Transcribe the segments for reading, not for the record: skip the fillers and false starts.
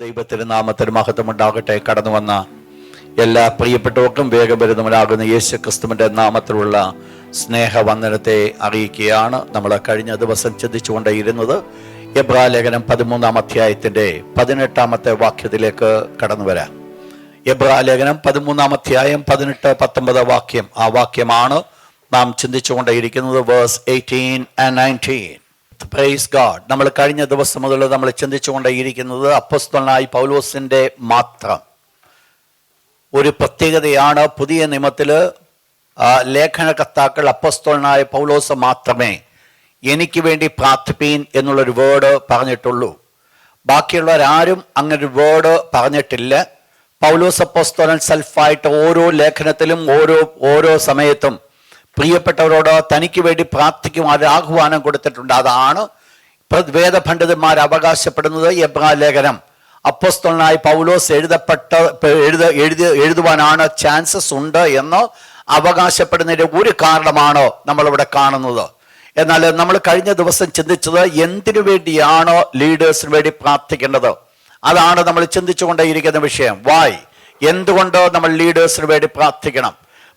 ദൈവത്തിന്റെ നാമത്തിന് മഹത്വം ഉണ്ടാകട്ടെ. കടന്നു വന്ന എല്ലാ പ്രിയപ്പെട്ടവർക്കും വേഗം വരുന്നവനാകുന്ന യേശു ക്രിസ്തുവിന്റെ നാമത്തിലുള്ള സ്നേഹവന്ദനത്തെ അറിയിക്കുകയാണ്. നമ്മൾ കഴിഞ്ഞ ദിവസം ചിന്തിച്ചുകൊണ്ടേയിരുന്നത് എബ്രായലേഖനം 13-ാം അധ്യായത്തിന്റെ 18-ാമത്തെ വാക്യത്തിലേക്ക് കടന്നു വരാം. എബ്രായലേഖനം 13-ാം അധ്യായം 18-19 വാക്യം, ആ വാക്യമാണ് നാം ചിന്തിച്ചുകൊണ്ടേയിരിക്കുന്നത്. Verse 18 and 19. Praise God. നമ്മൾ കഴിഞ്ഞ ദിവസം മുതൽ നമ്മൾ ചിന്തിച്ചുകൊണ്ടേയിരിക്കുന്നത് അപ്പോസ്തലനായ പൗലോസിന്റെ മാത്രം ഒരു പ്രത്യേകതയാണ്. പുതിയ നിയമത്തില് ലേഖനകർത്താക്കൾ അപ്പോസ്തലനായ പൗലോസ് മാത്രമേ എനിക്ക് വേണ്ടി പ്രാർത്ഥിപ്പീൻ എന്നുള്ളൊരു വേർഡ് പറഞ്ഞിട്ടുള്ളൂ. ബാക്കിയുള്ളവരാരും അങ്ങനൊരു വേർഡ് പറഞ്ഞിട്ടില്ല. പൗലോസ് അപ്പോസ്തലൻ സെൽഫായിട്ട് ഓരോ ലേഖനത്തിലും ഓരോ സമയത്തും പ്രിയപ്പെട്ടവരോട് തനിക്ക് വേണ്ടി പ്രാർത്ഥിക്കുവാൻ ആഹ്വാനം കൊടുത്തിട്ടുണ്ട്. അതാണ് വേദപണ്ഡിതന്മാർ അവകാശപ്പെടുന്നത്. എബ്രായലേഖനം അപ്പോസ്തലനായ പൗലോസ് എഴുതുവാനാണ് ചാൻസസ് ഉണ്ട് എന്ന് അവകാശപ്പെടുന്നതിന്റെ ഒരു കാരണമാണ് നമ്മളിവിടെ കാണുന്നത്. എന്നാൽ നമ്മൾ കഴിഞ്ഞ ദിവസം ചിന്തിച്ചത് എന്തിനു വേണ്ടിയാണ് ലീഡേഴ്സിന് വേണ്ടി പ്രാർത്ഥിക്കേണ്ടത്. അതാണ് നമ്മൾ ചിന്തിച്ചുകൊണ്ടേയിരിക്കുന്ന വിഷയം. വായ്, എന്തുകൊണ്ട് നമ്മൾ ലീഡേഴ്സിന് വേണ്ടി പ്രാർത്ഥിക്കണം.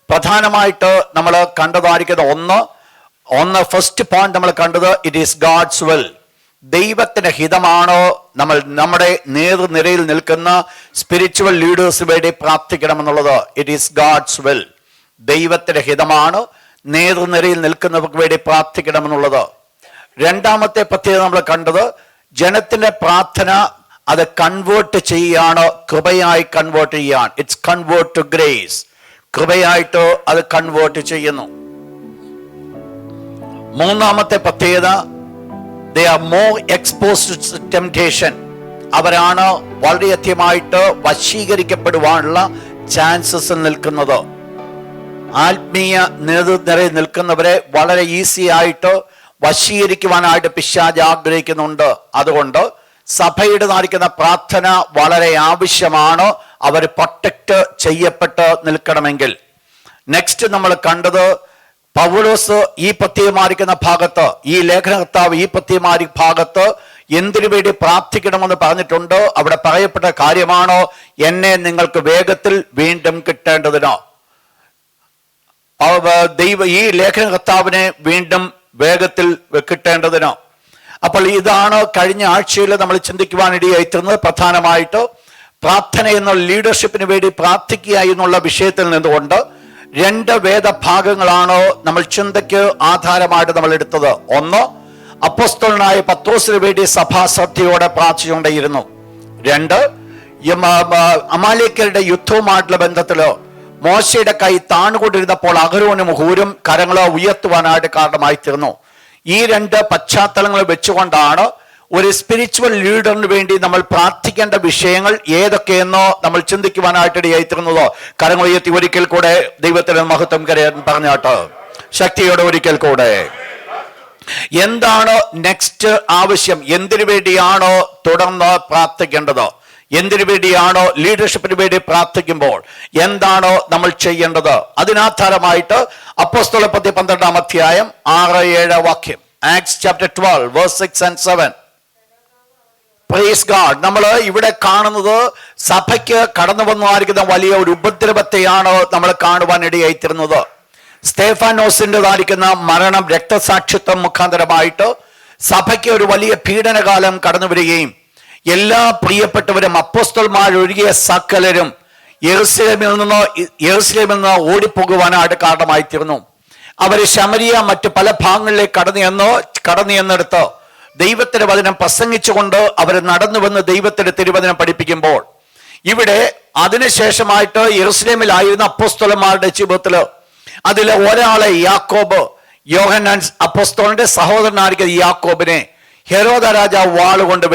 പ്രധാനമായിട്ട് നമ്മൾ കണ്ടതായിരിക്കുന്ന ഒന്ന് ഫസ്റ്റ് പോയിന്റ് നമ്മൾ കണ്ടത്, ഇറ്റ് ഈസ് ഗാഡ്സ് വിൽ. ദൈവത്തിന്റെ ഹിതമാണോ നമ്മുടെ നേതൃനിരയിൽ നിൽക്കുന്ന സ്പിരിച്വൽ ലീഡേഴ്സിന് വേണ്ടി പ്രാർത്ഥിക്കണമെന്നുള്ളത്. It is God's will. ദൈവത്തിന്റെ ഹിതമാണ് നേതൃനിരയിൽ നിൽക്കുന്നവർക്ക് വേണ്ടി പ്രാർത്ഥിക്കണമെന്നുള്ളത്. രണ്ടാമത്തെ പ്രത്യേകത നമ്മൾ കണ്ടത്, ജനത്തിന്റെ പ്രാർത്ഥന അത് കൺവേർട്ട് ചെയ്യാണ്, കൃപയായി കൺവേർട്ട് ചെയ്യാൻ. It's convert to grace. കൃപയായിട്ട് അത് കൺവേർട്ട് ചെയ്യുന്നു. മൂന്നാമത്തെ പ്രത്യേകത, they are more exposed to temptation. അവരാണ് വളരെയധികമായിട്ട് വശീകരിക്കപ്പെടുവാനുള്ള ചാൻസസ് നിൽക്കുന്നത്. ആത്മീയ നേതൃനിരയിൽ നിൽക്കുന്നവരെ വളരെ ഈസി ആയിട്ട് വശീകരിക്കുവാനായിട്ട് പിശാച് ആഗ്രഹിക്കുന്നുണ്ട്. അതുകൊണ്ട് സഭയുടേതായിരിക്കുന്ന പ്രാർത്ഥന വളരെ ആവശ്യമാണ്. അവർ പ്രൊട്ടക്ട് ചെയ്യപ്പെട്ട് നിൽക്കണമെങ്കിൽ. നെക്സ്റ്റ് നമ്മൾ കണ്ടത്, പൗലോസ് ഈ പ്രത്യേകമായിരിക്കുന്ന ഭാഗത്ത്, ഈ ലേഖനകർത്താവ് ഈ പ്രത്യേകമായ ഭാഗത്ത് എന്തിനു വേണ്ടി പ്രാർത്ഥിക്കണമെന്ന് പറഞ്ഞിട്ടുണ്ട്. അവിടെ പറയപ്പെട്ട കാര്യമാണോ, എന്നെ നിങ്ങൾക്ക് വേഗത്തിൽ വീണ്ടും കിട്ടേണ്ടതിനോ, ഈ ലേഖനകർത്താവിനെ വീണ്ടും വേഗത്തിൽ കിട്ടേണ്ടതിനോ. അപ്പോൾ ഇതാണ് കഴിഞ്ഞ ആഴ്ചയിൽ നമ്മൾ ചിന്തിക്കുവാനിടയായിത്തീർന്നത്. പ്രധാനമായിട്ട് പ്രാർത്ഥന എന്നുള്ള ലീഡർഷിപ്പിന് വേണ്ടി പ്രാർത്ഥിക്കുക എന്നുള്ള വിഷയത്തിൽ നിന്നുകൊണ്ട് രണ്ട് വേദഭാഗങ്ങളാണ് നമ്മൾ ചിന്തയ്ക്ക് ആധാരമായിട്ട് നമ്മൾ എടുത്തത്. ഒന്ന്, അപ്പോസ്തലനായ പത്രോസിന് വേണ്ടി സഭാ ശ്രദ്ധയോടെ പ്രാർത്ഥിച്ചുകൊണ്ടേയിരുന്നു. രണ്ട്, അമാലേക്യരുടെ യുദ്ധവുമായിട്ടുള്ള ബന്ധത്തില് മോശയുടെ കൈ താണുകൊണ്ടിരുന്നപ്പോൾ അഹരോനും ഹൂരും കരങ്ങളെ ഉയർത്തുവാനായിട്ട് കാരണമായി തീർന്നു. ഈ രണ്ട് പശ്ചാത്തലങ്ങൾ വെച്ചുകൊണ്ടാണ് ഒരു സ്പിരിച്വൽ ലീഡറിന് വേണ്ടി നമ്മൾ പ്രാർത്ഥിക്കേണ്ട വിഷയങ്ങൾ ഏതൊക്കെയെന്നോ നമ്മൾ ചിന്തിക്കുവാനായിട്ട് ഇടയായിത്തീർന്നത്. കരങ്ങൾ ഉയർത്തി ഒരിക്കൽ കൂടെ ദൈവത്തിന് മഹത്വം പറഞ്ഞാട്ട് ശക്തിയോടെ ഒരിക്കൽ കൂടെ. എന്താണ് നെക്സ്റ്റ് ആവശ്യം? എന്തിനു വേണ്ടിയാണോ തുടർന്ന് പ്രാർത്ഥിക്കേണ്ടത്? എന്തിനു വേണ്ടിയാണോ ലീഡർഷിപ്പിന് വേണ്ടി പ്രാർത്ഥിക്കുമ്പോൾ എന്താണോ നമ്മൾ ചെയ്യേണ്ടത്? അതിനാധാരമായിട്ട് അപ്പോസ്തലപ്രവൃത്തി 12-ാം അധ്യായം 6-7 വാക്യം, Acts chapter 12 verse 6 and 7. Praise God. നമ്മൾ ഇവിടെ കാണുന്നത് സഭയ്ക്ക് കടന്നു വന്നായിരിക്കുന്ന വലിയ ഒരു ഉപദ്രവത്തെയാണ് നമ്മൾ കാണുവാൻ ഇടയായിത്തീർന്നത്. സ്തേഫാനോസിൻ്റെതായിരിക്കുന്ന മരണം, രക്തസാക്ഷിത്വം മുഖാന്തരമായിട്ട് സഭയ്ക്ക് ഒരു വലിയ പീഡനകാലം കടന്നു വരികയും എല്ലാ പ്രിയപ്പെട്ടവരും അപ്പോസ്തലന്മാരൊഴികെ സകലരും യെരൂശലേമിൽ നിന്ന് ഓടിപ്പോകുവാനായിട്ട് കാരണമായിത്തീർന്നു. അവർ ശമരിയ മറ്റ് പല ഭാഗങ്ങളിലേക്ക് കടന്നു ചെന്നെടുത്ത് ദൈവത്തിന്റെ വചനം പ്രസംഗിച്ചുകൊണ്ട് അവർ നടന്നുവന്ന് ദൈവത്തിന്റെ തിരുവചനം പഠിപ്പിക്കുമ്പോൾ, ഇവിടെ അതിനുശേഷമായിട്ട് യെരൂശലേമിലായിരുന്ന അപ്പോസ്തലന്മാരുടെ ജീവിതത്തില് അതിലെ ഒരാളെ, യാക്കോബ്, യോഹന്നാൻ അപ്പോസ്തലന്റെ സഹോദരനായിരിക്കുന്ന യാക്കോബിനെ ഹെരോദ രാജാവ് വാളുകൊണ്ട്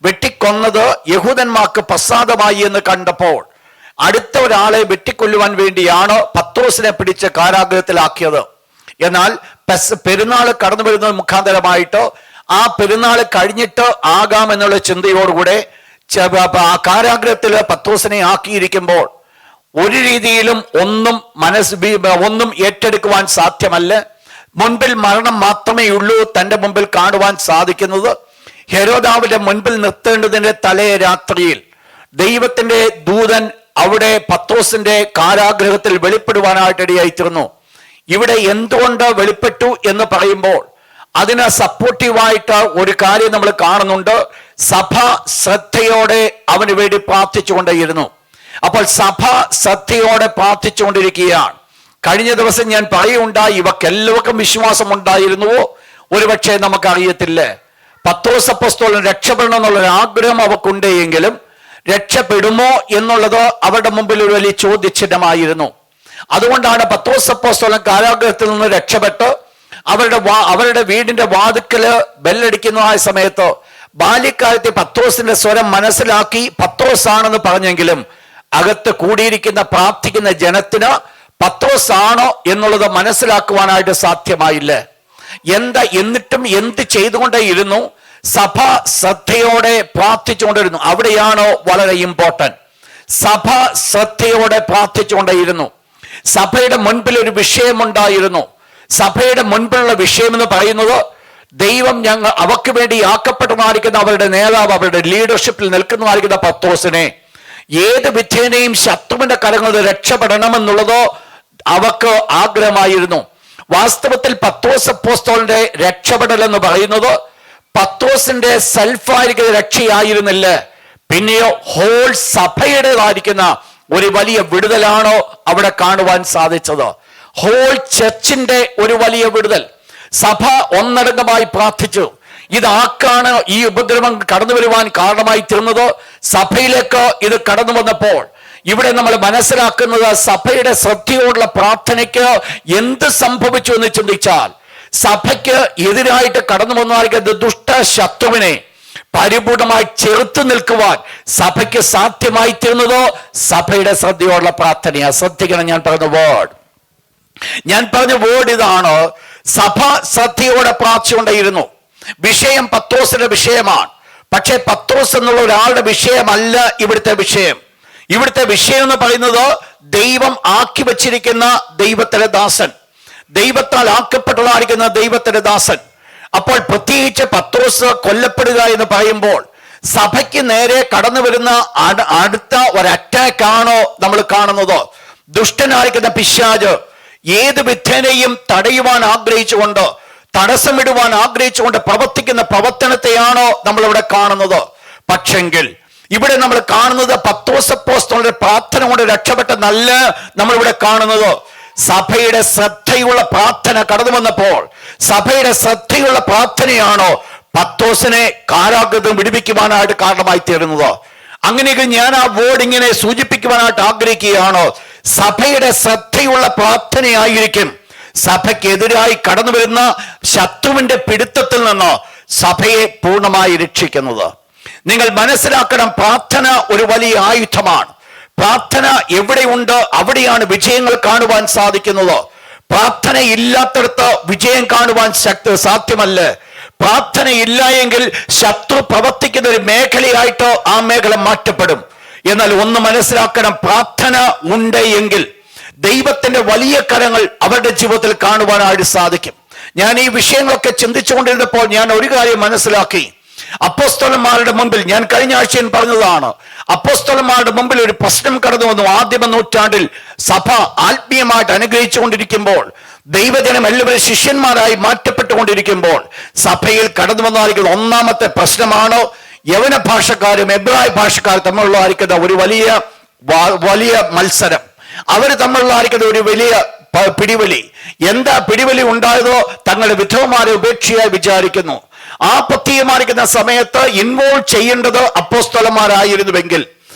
വെട്ടിക്കൊന്നത് യഹൂദന്മാർക്ക് പ്രസാദമായി എന്ന് കണ്ടപ്പോൾ അടുത്ത ഒരാളെ വെട്ടിക്കൊല്ലുവാൻ വേണ്ടിയാണ് പത്രോസിനെ പിടിച്ച് കാരാഗ്രഹത്തിലാക്കിയത്. എന്നാൽ പെരുന്നാൾ കടന്നു വരുന്നത് മുഖാന്തരമായിട്ട് ആ പെരുന്നാൾ കഴിഞ്ഞിട്ട് ആകാമെന്നുള്ള ചിന്തയോടുകൂടെ ആ കാരാഗ്രഹത്തിൽ പത്രോസിനെ ആക്കിയിരിക്കുമ്പോൾ ഒരു രീതിയിലും ഒന്നും ഏറ്റെടുക്കുവാൻ സാധ്യമല്ല. മുൻപിൽ മരണം മാത്രമേ ഉള്ളൂ തൻ്റെ മുമ്പിൽ കാണുവാൻ സാധിക്കുന്നത്. ഹെരോദാവിന്റെ മുൻപിൽ നിർത്തേണ്ടതിന്റെ തലേ രാത്രിയിൽ ദൈവത്തിന്റെ ദൂതൻ അവിടെ പത്രോസിന്റെ കാരാഗൃഹത്തിൽ വെളിപ്പെടുവാനായിട്ടിടയായിത്തീർന്നു. ഇവിടെ എന്തുകൊണ്ട് വെളിപ്പെട്ടു എന്ന് പറയുമ്പോൾ അതിന് സപ്പോർട്ടീവായിട്ട് ഒരു കാര്യം നമ്മൾ കാണുന്നുണ്ട്. സഭ ശ്രദ്ധയോടെ അവന് വേണ്ടി പ്രാർത്ഥിച്ചുകൊണ്ടേയിരുന്നു. അപ്പോൾ സഭ ശ്രദ്ധയോടെ പ്രാർത്ഥിച്ചുകൊണ്ടിരിക്കുകയാണ്. കഴിഞ്ഞ ദിവസം ഞാൻ പറയുണ്ടായി, ഇവക്കെല്ലാവർക്കും വിശ്വാസം ഉണ്ടായിരുന്നുവോ? ഒരുപക്ഷെ നമുക്കറിയത്തില്ല. പത്രോസ് അപ്പോസ്തലൻ രക്ഷപ്പെടണം എന്നുള്ളൊരു ആഗ്രഹം അവർക്കുണ്ടെങ്കിലും രക്ഷപ്പെടുമോ എന്നുള്ളത് അവരുടെ മുമ്പിൽ ഒരു വലിയ ചോദ്യചിഹ്നമായിരുന്നു. അതുകൊണ്ടാണ് പത്രോസ് അപ്പോസ്തലൻ കാരാഗൃഹത്തിൽ നിന്ന് രക്ഷപ്പെട്ട് അവരുടെ വീടിന്റെ വാതിക്കല് ബെല്ലടിക്കുന്ന സമയത്ത് ബാല്യക്കാലത്തെ പത്രോസിന്റെ സ്വരം മനസ്സിലാക്കി പത്രോസ് ആണെന്ന് പറഞ്ഞെങ്കിലും അകത്ത് കൂടിയിരിക്കുന്ന പ്രാർത്ഥിക്കുന്ന ജനത്തിന് പത്രോസ് ആണോ എന്നുള്ളത് മനസ്സിലാക്കുവാനായിട്ട് സാധ്യമായില്ല. എന്നിട്ടും എന്ത് ചെയ്തുകൊണ്ടേയിരുന്നു? സഭ ശ്രദ്ധയോടെ പ്രാർത്ഥിച്ചുകൊണ്ടിരുന്നു. അവിടെയാണോ വളരെ ഇമ്പോർട്ടന്റ്. സഭ ശ്രദ്ധയോടെ പ്രാർത്ഥിച്ചുകൊണ്ടേയിരുന്നു. സഭയുടെ മുൻപിൽ ഒരു വിഷയമുണ്ടായിരുന്നു. സഭയുടെ മുൻപിലുള്ള വിഷയം എന്ന് പറയുന്നത് ദൈവം അവർക്ക് വേണ്ടി ആക്കപ്പെട്ടതായിരിക്കുന്ന അവരുടെ നേതാവ്, അവരുടെ ലീഡർഷിപ്പിൽ നിൽക്കുന്നതായിരിക്കുന്ന പത്രോസിനെ ഏത് വിധേനയും ശത്രുവിന്റെ കരങ്ങളിൽ രക്ഷപ്പെടണമെന്നുള്ളതോ അവർക്ക് ആഗ്രഹമായിരുന്നു. വാസ്തവത്തിൽ പത്രോസ് അപ്പോസ്തലന്റെ രക്ഷപ്പെടൽ എന്ന് പറയുന്നത് പത്രോസിന്റെ സെൽഫായിരിക്കുന്ന രക്ഷയായിരുന്നില്ല, പിന്നെയോ ഹോൾ സഭയുടേതായിരിക്കുന്ന ഒരു വലിയ വിടുതലാണോ അവിടെ കാണുവാൻ സാധിച്ചത്. ഹോൾ ചർച്ചിന്റെ ഒരു വലിയ വിടുതൽ. സഭ ഒന്നടങ്കമായി പ്രാർത്ഥിച്ചു. ഇതാക്കാണ് ഈ ഉപദ്രവം കടന്നു വരുവാൻ കാരണമായി തീർന്നത്. സഭയിലേക്ക് ഇത് കടന്നു വന്നപ്പോൾ ഇവിടെ നമ്മൾ മനസ്സിലാക്കുന്നത് സഭയുടെ ശ്രദ്ധയോടുള്ള പ്രാർത്ഥനയ്ക്ക് എന്ത് സംഭവിച്ചു എന്ന് ചിന്തിച്ചാൽ, സഭയ്ക്ക് എതിരായിട്ട് കടന്നു വന്നിരിക്കുന്ന ദുഷ്ട ശത്രുവിനെ പരിപൂർണമായി ചെറുത്തു നിൽക്കുവാൻ സഭയ്ക്ക് സാധ്യമായി തീർന്നതോ സഭയുടെ ശ്രദ്ധയോടുള്ള പ്രാർത്ഥനയാ. ശ്രദ്ധിക്കണം, ഞാൻ പറഞ്ഞ വേർഡ് ഇതാണ്. സഭ ശ്രദ്ധയോടെ പ്രാർത്ഥിച്ചുകൊണ്ടേയിരുന്നു. വിഷയം പത്രോസിന്റെ വിഷയമാണ്. പക്ഷെ പത്രോസ് എന്നുള്ള ഒരാളുടെ വിഷയമല്ല ഇവിടുത്തെ വിഷയം. ഇവിടുത്തെ വിഷയം എന്ന് പറയുന്നത് ദൈവം ആക്കി വച്ചിരിക്കുന്ന ദൈവത്തിന്റെ ദാസൻ, ദൈവത്താൽ ആക്കപ്പെട്ടതായിരിക്കുന്ന ദൈവത്തിന്റെ ദാസൻ. അപ്പോൾ പ്രത്യേകിച്ച് പത്രോസ് കൊല്ലപ്പെടുക എന്ന് പറയുമ്പോൾ സഭയ്ക്ക് നേരെ കടന്നു വരുന്ന അടുത്ത ഒരു അറ്റാക്ക് ആണോ നമ്മൾ കാണുന്നത്? ദുഷ്ടനായിരിക്കുന്ന പിശാച് ഏത് വിധേനയും തടയുവാൻ ആഗ്രഹിച്ചുകൊണ്ട്, തടസ്സമിടുവാൻ ആഗ്രഹിച്ചുകൊണ്ട് പ്രവർത്തിക്കുന്ന പ്രവർത്തനത്തെയാണോ നമ്മൾ ഇവിടെ കാണുന്നത്? പക്ഷെങ്കിൽ ഇവിടെ നമ്മൾ കാണുന്നത് പത്രോസ് അപ്പോസ്തലന്റെ പ്രാർത്ഥന കൊണ്ട് രക്ഷപ്പെട്ട നല്ല നമ്മളിവിടെ കാണുന്നത് സഭയുടെ ശ്രദ്ധയുള്ള പ്രാർത്ഥന കടന്നു വന്നപ്പോൾ സഭയുടെ ശ്രദ്ധയുള്ള പ്രാർത്ഥനയാണോ പത്രോസിനെ കാരാഗൃഹം വിടുവിക്കുവാനായിട്ട് കാരണമായി തീരുന്നത്? അങ്ങനെയെങ്കിൽ ഞാൻ ആ വേർഡ് ഇങ്ങനെ സൂചിപ്പിക്കുവാനായിട്ട് ആഗ്രഹിക്കുകയാണോ? സഭയുടെ ശ്രദ്ധയുള്ള പ്രാർത്ഥനയായിരിക്കും സഭയ്ക്കെതിരായി കടന്നു വരുന്ന ശത്രുവിന്റെ പിടുത്തത്തിൽ നിന്ന് സഭയെ പൂർണ്ണമായി രക്ഷിക്കുന്നത്. നിങ്ങൾ മനസ്സിലാക്കണം, പ്രാർത്ഥന ഒരു വലിയ ആയുധമാണ്. പ്രാർത്ഥന എവിടെയുണ്ട് അവിടെയാണ് വിജയങ്ങൾ കാണുവാൻ സാധിക്കുന്നത്. പ്രാർത്ഥന ഇല്ലാത്തടത്ത് വിജയം കാണുവാൻ സാധ്യമല്ല. പ്രാർത്ഥന ഇല്ല എങ്കിൽ ശത്രു പ്രവർത്തിക്കുന്ന ഒരു മേഖലയായിട്ട് ആ മേഖല മാറ്റപ്പെടും. എന്നാൽ ഒന്ന് മനസ്സിലാക്കണം, പ്രാർത്ഥന ഉണ്ട് എങ്കിൽ ദൈവത്തിന്റെ വലിയ കരങ്ങൾ അവരുടെ ജീവിതത്തിൽ കാണുവാനായിട്ട് സാധിക്കും. ഞാൻ ഈ വിഷയങ്ങളൊക്കെ ചിന്തിച്ചുകൊണ്ടിരുന്നപ്പോൾ ഞാൻ ഒരു കാര്യം മനസ്സിലാക്കി. അപ്പോസ്തലന്മാരുടെ മുമ്പിൽ, ഞാൻ കഴിഞ്ഞ ആഴ്ചയിൽ പറഞ്ഞതാണ്, അപ്പോസ്തലന്മാരുടെ മുമ്പിൽ ഒരു പ്രശ്നം കടന്നു വന്നു. ആദ്യമ നൂറ്റാണ്ടിൽ സഭ ആത്മീയമായിട്ട് അനുഗ്രഹിച്ചുകൊണ്ടിരിക്കുമ്പോൾ, ദൈവജനം എല്ലാവരും ശിഷ്യന്മാരായി മാറ്റപ്പെട്ടുകൊണ്ടിരിക്കുമ്പോൾ സഭയിൽ കടന്നു വന്നായിരിക്കുന്ന ഒന്നാമത്തെ പ്രശ്നമാണ് യവന ഭാഷക്കാരും എബ്രായ ഭാഷക്കാരും തമ്മിലുള്ളതായിരിക്കുന്ന ഒരു വലിയ മത്സരം. അവർ തമ്മിലുള്ളതായിരിക്കുന്ന ഒരു വലിയ പിടിവലി. എന്താ പിടിവലി ഉണ്ടായതോ? തങ്ങളുടെ വിധവമാരെ ഉപേക്ഷയായി വിചാരിക്കുന്നു. ആ പ്രത്യേകമായിരിക്കുന്ന സമയത്ത് ഇൻവോൾവ് ചെയ്യേണ്ടത് അപ്പോസ്തലന്മാരായിരുന്നുവെങ്കിൽ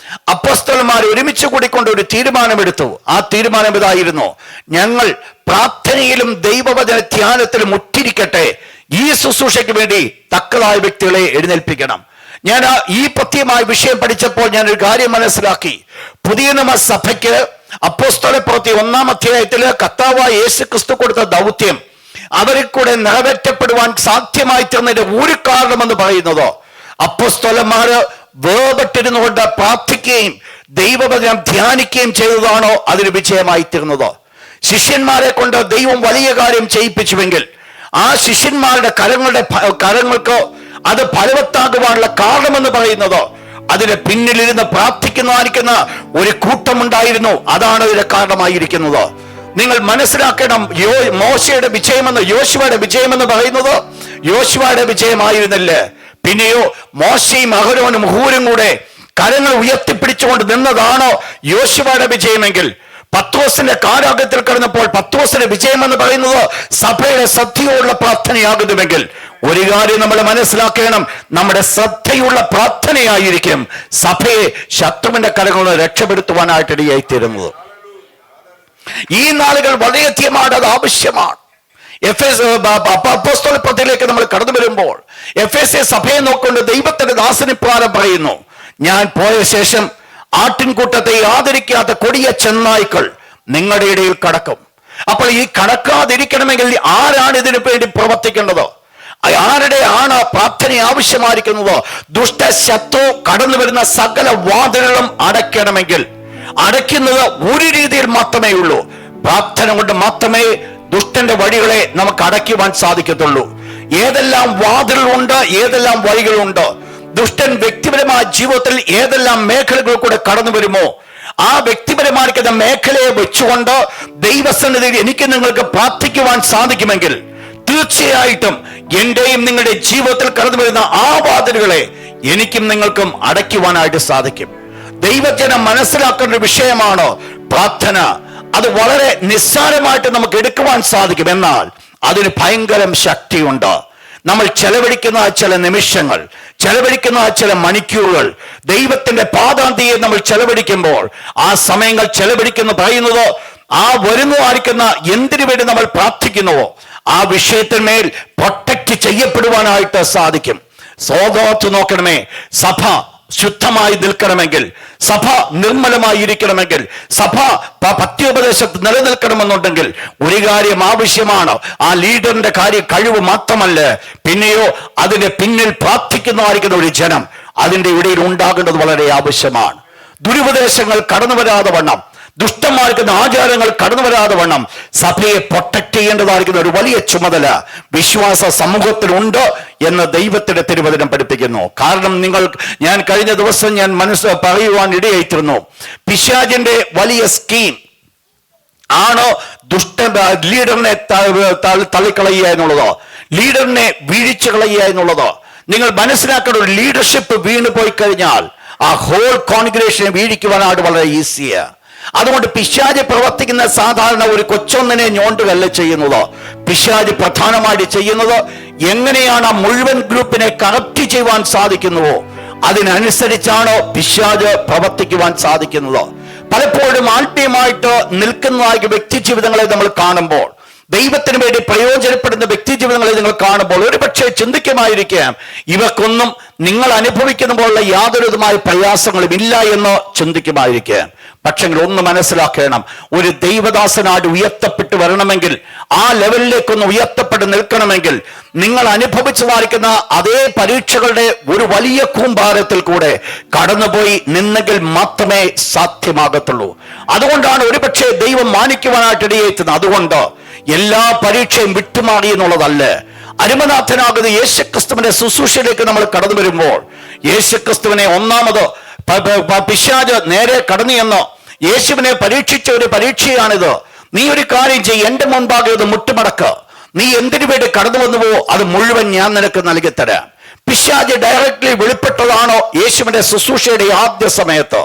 അപ്പോസ്തലന്മാർ ഒരുമിച്ച് കൂടിക്കൊണ്ട് ഒരു തീരുമാനമെടുത്തു. ആ തീരുമാനം ഇതായിരുന്നു: ഞങ്ങൾ പ്രാർത്ഥനയിലും ദൈവവചന ധ്യാനത്തിലും മുറ്റിരിക്കട്ടെ. ഈ ശുശ്രൂഷയ്ക്ക് വേണ്ടി തക്കതായ വ്യക്തികളെ എഴുന്നേൽപ്പിക്കണം. ഞാൻ ഈ പ്രത്യേകമായ വിഷയം പഠിച്ചപ്പോൾ ഞാൻ ഒരു കാര്യം മനസ്സിലാക്കി. പുതിയ നിയമ സഭയ്ക്ക് അപ്പോസ്തല പ്രവൃത്തി 1-ാം അധ്യായത്തില് കർത്താവായ യേശു ക്രിസ്തു കൊടുത്ത ദൗത്യം അവരിൽ കൂടെ നിറവേറ്റപ്പെടുവാൻ സാധ്യമായി തീർന്നതിന്റെ ഒരു കാരണമെന്ന് പറയുന്നത് അപ്പോസ്തലന്മാര് വേർപെട്ടിരുന്നുകൊണ്ട് പ്രാർത്ഥിക്കുകയും ദൈവവചനം ധ്യാനിക്കുകയും ചെയ്തതാണോ അതിന് വിജയമായി തീർന്നത്? ശിഷ്യന്മാരെ കൊണ്ട് ദൈവം വലിയ കാര്യം ചെയ്യിപ്പിച്ചുവെങ്കിൽ ആ ശിഷ്യന്മാരുടെ കരങ്ങൾക്ക് അത് ഫലവത്താകുവാനുള്ള കാരണമെന്ന് പറയുന്നത് അതിന് പിന്നിലിരുന്ന് പ്രാർത്ഥിക്കുന്ന ഒരു കൂട്ടമുണ്ടായിരുന്നു. അതാണ് അതിന്റെ കാരണമായിരിക്കുന്നത്. നിങ്ങൾ മനസ്സിലാക്കണം, മോശയുടെ വിജയമെന്ന്, യോശുവയുടെ വിജയമെന്ന് പറയുന്നത് യോശുവയുടെ വിജയമായിരുന്നില്ല. പിന്നെയോ മോശയും അഹരോനും ഹൂരും കൂടെ കരങ്ങൾ ഉയർത്തിപ്പിടിച്ചുകൊണ്ട് നിന്നതാണോ യോശുവയുടെ വിജയമെങ്കിൽ, പത്രോസിന്റെ കാരാഗ്രഹത്തിൽ കിടന്നപ്പോൾ പത്രോസിന്റെ വിജയം എന്ന് പറയുന്നത് സഭയുടെ ശ്രദ്ധയോടുള്ള പ്രാർത്ഥനയാകുന്നുവെങ്കിൽ, ഒരു കാര്യം നമ്മൾ മനസ്സിലാക്കണം, നമ്മുടെ ശ്രദ്ധയുള്ള പ്രാർത്ഥനയായിരിക്കും സഭയെ ശത്രുവിന്റെ കരങ്ങളിൽ രക്ഷപ്പെടുത്തുവാനായിട്ട് ഇടയായിത്തീരുന്നത്. ഈ നാളുകൾ വളരെയധികമാണ് അത് ആവശ്യമാണ്. അപ്പോസ്തലപ്രവൃത്തിയിലേക്ക് നമ്മൾ കടന്നു വരുമ്പോൾ എഫേസ്യ സഭയെ നോക്കൊണ്ട് ദൈവത്തിന്റെ ദാസനിപ്രകാരം പറയുന്നു, ഞാൻ പോയ ശേഷം ആട്ടിൻകൂട്ടത്തെ ആദരിക്കാത്ത കൊടിയ ചെന്നായ്ക്കൾ നിങ്ങളുടെ ഇടയിൽ കടക്കും. അപ്പോൾ ഈ കടക്കാതിരിക്കണമെങ്കിൽ ആരാണ് ഇതിനു വേണ്ടി പ്രവർത്തിക്കേണ്ടത്? ആരുടെയാണ് പ്രാർത്ഥന ആവശ്യമായിരിക്കുന്നത്? ദുഷ്ടശത്രു കടന്നു വരുന്ന സകല വാതിലുകളും അടയ്ക്കണമെങ്കിൽ അടയ്ക്കുന്നത് ഒരു രീതിയിൽ മാത്രമേ ഉള്ളൂ. പ്രാർത്ഥന കൊണ്ട് മാത്രമേ ദുഷ്ടന്റെ വഴികളെ നമുക്ക് അടയ്ക്കുവാൻ സാധിക്കത്തുള്ളൂ. ഏതെല്ലാം വാതിലുകളുണ്ട്, ഏതെല്ലാം വഴികളുണ്ട്, ദുഷ്ടൻ വ്യക്തിപരമായ ജീവിതത്തിൽ ഏതെല്ലാം മേഖലകൾ കൂടെ കടന്നു വരുമോ, ആ വ്യക്തിപരമായിരിക്കുന്ന മേഖലയെ വെച്ചുകൊണ്ട് ദൈവസന്നിധിയിൽ എനിക്ക് നിങ്ങൾക്ക് പ്രാർത്ഥിക്കുവാൻ സാധിക്കുമെങ്കിൽ തീർച്ചയായിട്ടും എന്റെയും നിങ്ങളുടെ ജീവിതത്തിൽ കടന്നു വരുന്ന ആ വാതിലുകളെ എനിക്കും നിങ്ങൾക്കും അടയ്ക്കുവാനായിട്ട് സാധിക്കും. ദൈവജനം മനസ്സിലാക്കേണ്ട ഒരു വിഷയമാണ് പ്രാർത്ഥന. അത് വളരെ നിസ്സാരമായിട്ട് നമുക്ക് എടുക്കുവാൻ സാധിക്കും, എന്നാൽ അതിന് ഭയങ്കര ശക്തിയുണ്ട്. നമ്മൾ ചെലവഴിക്കുന്ന ചില നിമിഷങ്ങൾ, ചെലവഴിക്കുന്ന ചില മണിക്കൂറുകൾ, ദൈവത്തിന്റെ പാദാന്തിയെ നമ്മൾ ചെലവഴിക്കുമ്പോൾ ആ സമയങ്ങൾ ചെലവഴിക്കുന്നു പറയുന്നത് ആ വരുന്നതായിരിക്കുന്ന എന്തിനു വേണ്ടി നമ്മൾ പ്രാർത്ഥിക്കുന്നുവോ ആ വിഷയത്തിന്മേൽ പ്രൊട്ടക്ട് ചെയ്യപ്പെടുവാനായിട്ട് സാധിക്കും. സ്വതോത്ത് നോക്കണമേ, സഭ ശുദ്ധമായി നിൽക്കണമെങ്കിൽ, സഭ നിർമ്മലമായി ഇരിക്കണമെങ്കിൽ, സഭ പത്യോപദേശത്ത് നിലനിൽക്കണമെന്നുണ്ടെങ്കിൽ ഒരു കാര്യം ആവശ്യമാണ്. ആ ലീഡറിന്റെ കഴിവ് മാത്രമല്ല, പിന്നെയോ അതിന്റെ പിന്നിൽ പ്രാർത്ഥിക്കുന്നതായിരിക്കുന്ന ഒരു ജനം അതിന്റെ ഇടയിൽ ഉണ്ടാകേണ്ടത് വളരെ ആവശ്യമാണ്. ദുരുപദേശങ്ങൾ കടന്നു വരാതെ വണ്ണം, ദുഷ്ടമായിരിക്കുന്ന ആചാരങ്ങൾ കടന്നു വരാതെ വണ്ണം സഭയെ പ്രൊട്ടക്ട് ചെയ്യേണ്ടതായിരിക്കുന്ന ഒരു വലിയ ചുമതല വിശ്വാസ സമൂഹത്തിലുണ്ട് എന്ന് ദൈവത്തിന്റെ തിരുവചനം പഠിപ്പിക്കുന്നു. കാരണം ഞാൻ കഴിഞ്ഞ ദിവസം ഞാൻ പറയുവാൻ ഇടയായിത്തീർന്നു, പിശാചിന്റെ വലിയ സ്കീം ആണ് ലീഡറിനെ തള്ളിക്കളയുക എന്നുള്ളത്, ലീഡറിനെ വീഴിച്ചു കളയുക എന്നുള്ളത്. നിങ്ങൾ മനസ്സിലാക്കേണ്ട, ഒരു ലീഡർഷിപ്പ് വീണു പോയി കഴിഞ്ഞാൽ ആ ഹോൾ കോൺഗ്രിഗേഷനെ വീഴിക്കുവാനായിട്ട് വളരെ ഈസിയാണ്. അതുകൊണ്ട് പിശാച് പ്രവർത്തിക്കുന്ന സാധാരണ ഒരു കൊച്ചൊന്നിനെ ഞോണ്ടുകല്ല ചെയ്യുന്നത്. പിശാച് പ്രധാനമായിട്ട് ചെയ്യുന്നത് എങ്ങനെയാണ് ആ മുഴുവൻ ഗ്രൂപ്പിനെ കറപ്റ്റ് ചെയ്യുവാൻ സാധിക്കുന്നുവോ അതിനനുസരിച്ചാണ് പിശാച് പ്രവർത്തിക്കുവാൻ സാധിക്കുന്നത്. പലപ്പോഴും ആത്മീയമായിട്ട് നിൽക്കുന്നതായ വ്യക്തി ജീവിതങ്ങളെ നമ്മൾ കാണുമ്പോൾ, ദൈവത്തിന് വേണ്ടി പ്രയോജനപ്പെടുന്ന വ്യക്തി ജീവിതങ്ങളെ നിങ്ങൾ കാണുമ്പോൾ ഒരുപക്ഷെ ചിന്തിക്കുമായിരിക്കാം, ഇവർക്കൊന്നും നിങ്ങൾ അനുഭവിക്കുന്ന പോലുള്ള യാതൊരുവിധമായ പ്രയാസങ്ങളും ഇല്ല എന്ന് ചിന്തിക്കുമായിരിക്കാം. പക്ഷെ ഒന്ന് മനസ്സിലാക്കണം, ഒരു ദൈവദാസനാട് ഉയർത്തപ്പെട്ട് വരണമെങ്കിൽ, ആ ലെവലിലേക്കൊന്ന് ഉയർത്തപ്പെട്ട് നിൽക്കണമെങ്കിൽ, നിങ്ങൾ അനുഭവിച്ചതായിരിക്കുന്ന അതേ പരീക്ഷകളുടെ ഒരു വലിയ കൂമ്പാരത്തിൽ കൂടെ കടന്നുപോയി നിന്നെങ്കിൽ മാത്രമേ സാധ്യമാകത്തുള്ളൂ. അതുകൊണ്ടാണ് ഒരുപക്ഷെ ദൈവം മാനിക്കുവാനായിട്ട് ഇടയേറ്റുന്നത്. അതുകൊണ്ട് എല്ലാ പരീക്ഷയും വിട്ടുമാറി എന്നുള്ളതല്ല. അരുമനാഥനാകുന്ന യേശുക്രിസ്തുവിന്റെ ശുശ്രൂഷയിലേക്ക് നമ്മൾ കടന്നു വരുമ്പോൾ, യേശുക്രിസ്തുവിനെ ഒന്നാമത് പിശാച് നേരെ കടന്നു എന്ന് യേശുവിനെ പരീക്ഷിച്ച ഒരു പരീക്ഷയാണിത്. നീ ഒരു കാര്യം ചെയ്യ്, എന്റെ മുൻപാകെ ഇത് മുട്ടുമടക്ക്, നീ എന്തിനു വേണ്ടി കടന്നു വന്നുവോ അത് മുഴുവൻ ഞാൻ നിനക്ക് നൽകി തരാം. പിശാച് ഡയറക്ട്ലി വെളിപ്പെട്ടതാണോ യേശുവിന്റെ ശുശ്രൂഷയുടെ ആദ്യ സമയത്ത്?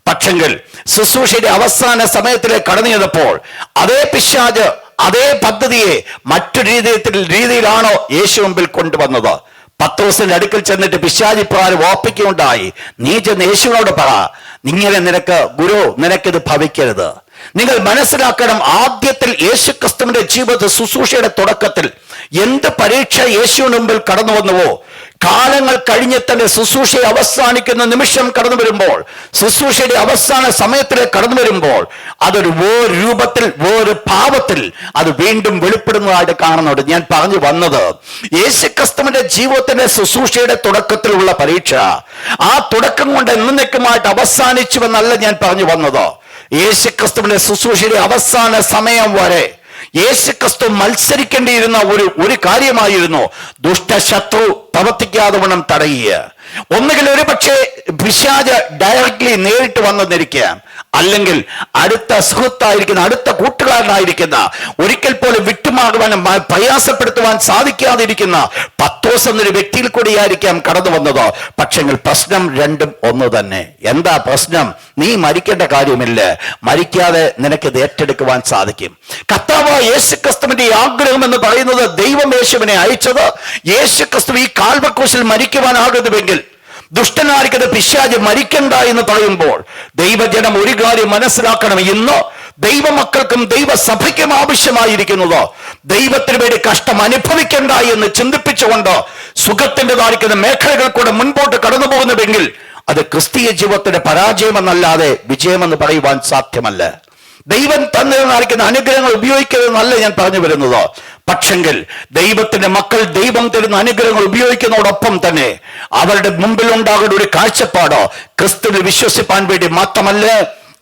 പക്ഷെങ്കിൽ ശുശ്രൂഷയുടെ അവസാന സമയത്തിലേക്ക് കടന്നു ചെന്നപ്പോൾ അതേ പിശാച് അതേ പദ്ധതിയെ മറ്റൊരു രീതിയിലാണോ യേശു മുമ്പിൽ കൊണ്ടുവന്നത്? പത്രോസിന്റെ അടുക്കൽ ചെന്നിട്ട് പിശാച് ഇപ്രകാരം ഓർപ്പിക്കുകയുണ്ടായി, നീ ചെന്ന് യേശുവിനോട് പറ, ഇങ്ങനെ നിനക്കിത് ഭവിക്കരുത്. നിങ്ങൾ മനസ്സിലാക്കണം, ആദ്യത്തിൽ യേശുക്രിസ്തുവിന്റെ ജീവിത ശുശ്രൂഷയുടെ തുടക്കത്തിൽ എന്ത് പരീക്ഷ യേശുവിന് മുമ്പിൽ കടന്നു വന്നുവോ, കാലങ്ങൾ കഴിഞ്ഞ് തന്റെ ശുശ്രൂഷയെ അവസാനിക്കുന്ന നിമിഷം കടന്നു വരുമ്പോൾ, ശുശ്രൂഷയുടെ അവസാന സമയത്തിലേക്ക് കടന്നു വരുമ്പോൾ അതൊരു വേറൊരു രൂപത്തിൽ, വേറൊരു ഭാവത്തിൽ അത് വീണ്ടും വെളിപ്പെടുന്നതായിട്ട് കാണുന്നുണ്ട്. ഞാൻ പറഞ്ഞു വന്നത്, യേശുക്രിസ്തുവിന്റെ ജീവിതത്തിന്റെ ശുശ്രൂഷയുടെ തുടക്കത്തിലുള്ള പരീക്ഷ ആ തുടക്കം കൊണ്ട് എന്നേക്കുമായിട്ട് അവസാനിച്ചുവെന്നല്ല ഞാൻ പറഞ്ഞു വന്നത്. യേശുക്രിസ്തുവിന്റെ ശുശ്രൂഷയുടെ അവസാന സമയം വരെ യേശുക്രിസ്തു മത്സരിക്കേണ്ടിയിരുന്ന ഒരു കാര്യമായിരുന്നു ദുഷ്ടശത്രു പ്രവർത്തിക്കാതെ വണ്ണം തടയുക. ഒന്നുകിൽ ഒരു പക്ഷേ പിശാച് ഡയറക്ട്ലി നേരിട്ട് വന്നെന്നിരിക്കാം, അല്ലെങ്കിൽ അടുത്ത സുഹൃത്തായിരിക്കുന്ന, അടുത്ത കൂട്ടുകാരനായിരിക്കുന്ന, ഒരിക്കൽ പോലും വിട്ടുമാകുവാനും പ്രയാസപ്പെടുത്തുവാൻ സാധിക്കാതിരിക്കുന്ന പത്രോസ് എന്നൊരു വ്യക്തിയിൽ കൂടിയായിരിക്കാം കടന്നു വന്നത്. പക്ഷെങ്കിൽ പ്രശ്നം രണ്ടും ഒന്ന് തന്നെ. എന്താ പ്രശ്നം? നീ മരിക്കേണ്ട കാര്യമില്ല, മരിക്കാതെ നിനക്കിത് ഏറ്റെടുക്കുവാൻ സാധിക്കും. കർത്താവ് യേശുക്രിസ്തുവിന്റെ ആഗ്രഹം എന്ന് പറയുന്നത്, ദൈവം യേശുവിനെ അയച്ചത് യേശുക്രിസ്തു ഈ കാൽവക്രൂശിൽ മരിക്കുവാനാകുന്നുവെങ്കിൽ, ദുഷ്ടനായിരിക്കുന്ന പിശാച് മരിക്കണ്ട എന്ന് പറയുമ്പോൾ ദൈവജനം ഒരു കാര്യം മനസ്സിലാക്കണം. ഇന്ന് ദൈവമക്കൾക്കും ദൈവസഭയ്ക്കും ആവശ്യമായിരിക്കുന്നത് ദൈവത്തിന് വേണ്ടി കഷ്ടം അനുഭവിക്കണ്ട എന്ന് ചിന്തിപ്പിച്ചുകൊണ്ട് സുഖത്തിൻ്റെതായിരിക്കുന്ന മേഖലകൾ കൂടെ മുൻപോട്ട് കടന്നു പോകുന്നുവെങ്കിൽ അത് ക്രിസ്തീയ ജീവിതത്തിന്റെ പരാജയമെന്നല്ലാതെ വിജയമെന്ന് പറയുവാൻ സാധ്യമല്ല. ദൈവം തന്നിരുന്ന അനുഗ്രഹങ്ങൾ ഉപയോഗിക്കരുതെന്നല്ല ഞാൻ പറഞ്ഞു വരുന്നത്. പക്ഷെങ്കിൽ ദൈവത്തിന്റെ മക്കൾ ദൈവം തരുന്ന അനുഗ്രഹങ്ങൾ ഉപയോഗിക്കുന്നതോടൊപ്പം തന്നെ അവരുടെ മുമ്പിൽ ഉണ്ടാകുന്ന ഒരു കാഴ്ചപ്പാടോ ക്രിസ്തുവിൽ വിശ്വസിപ്പാൻ വേണ്ടി മാത്രമല്ല,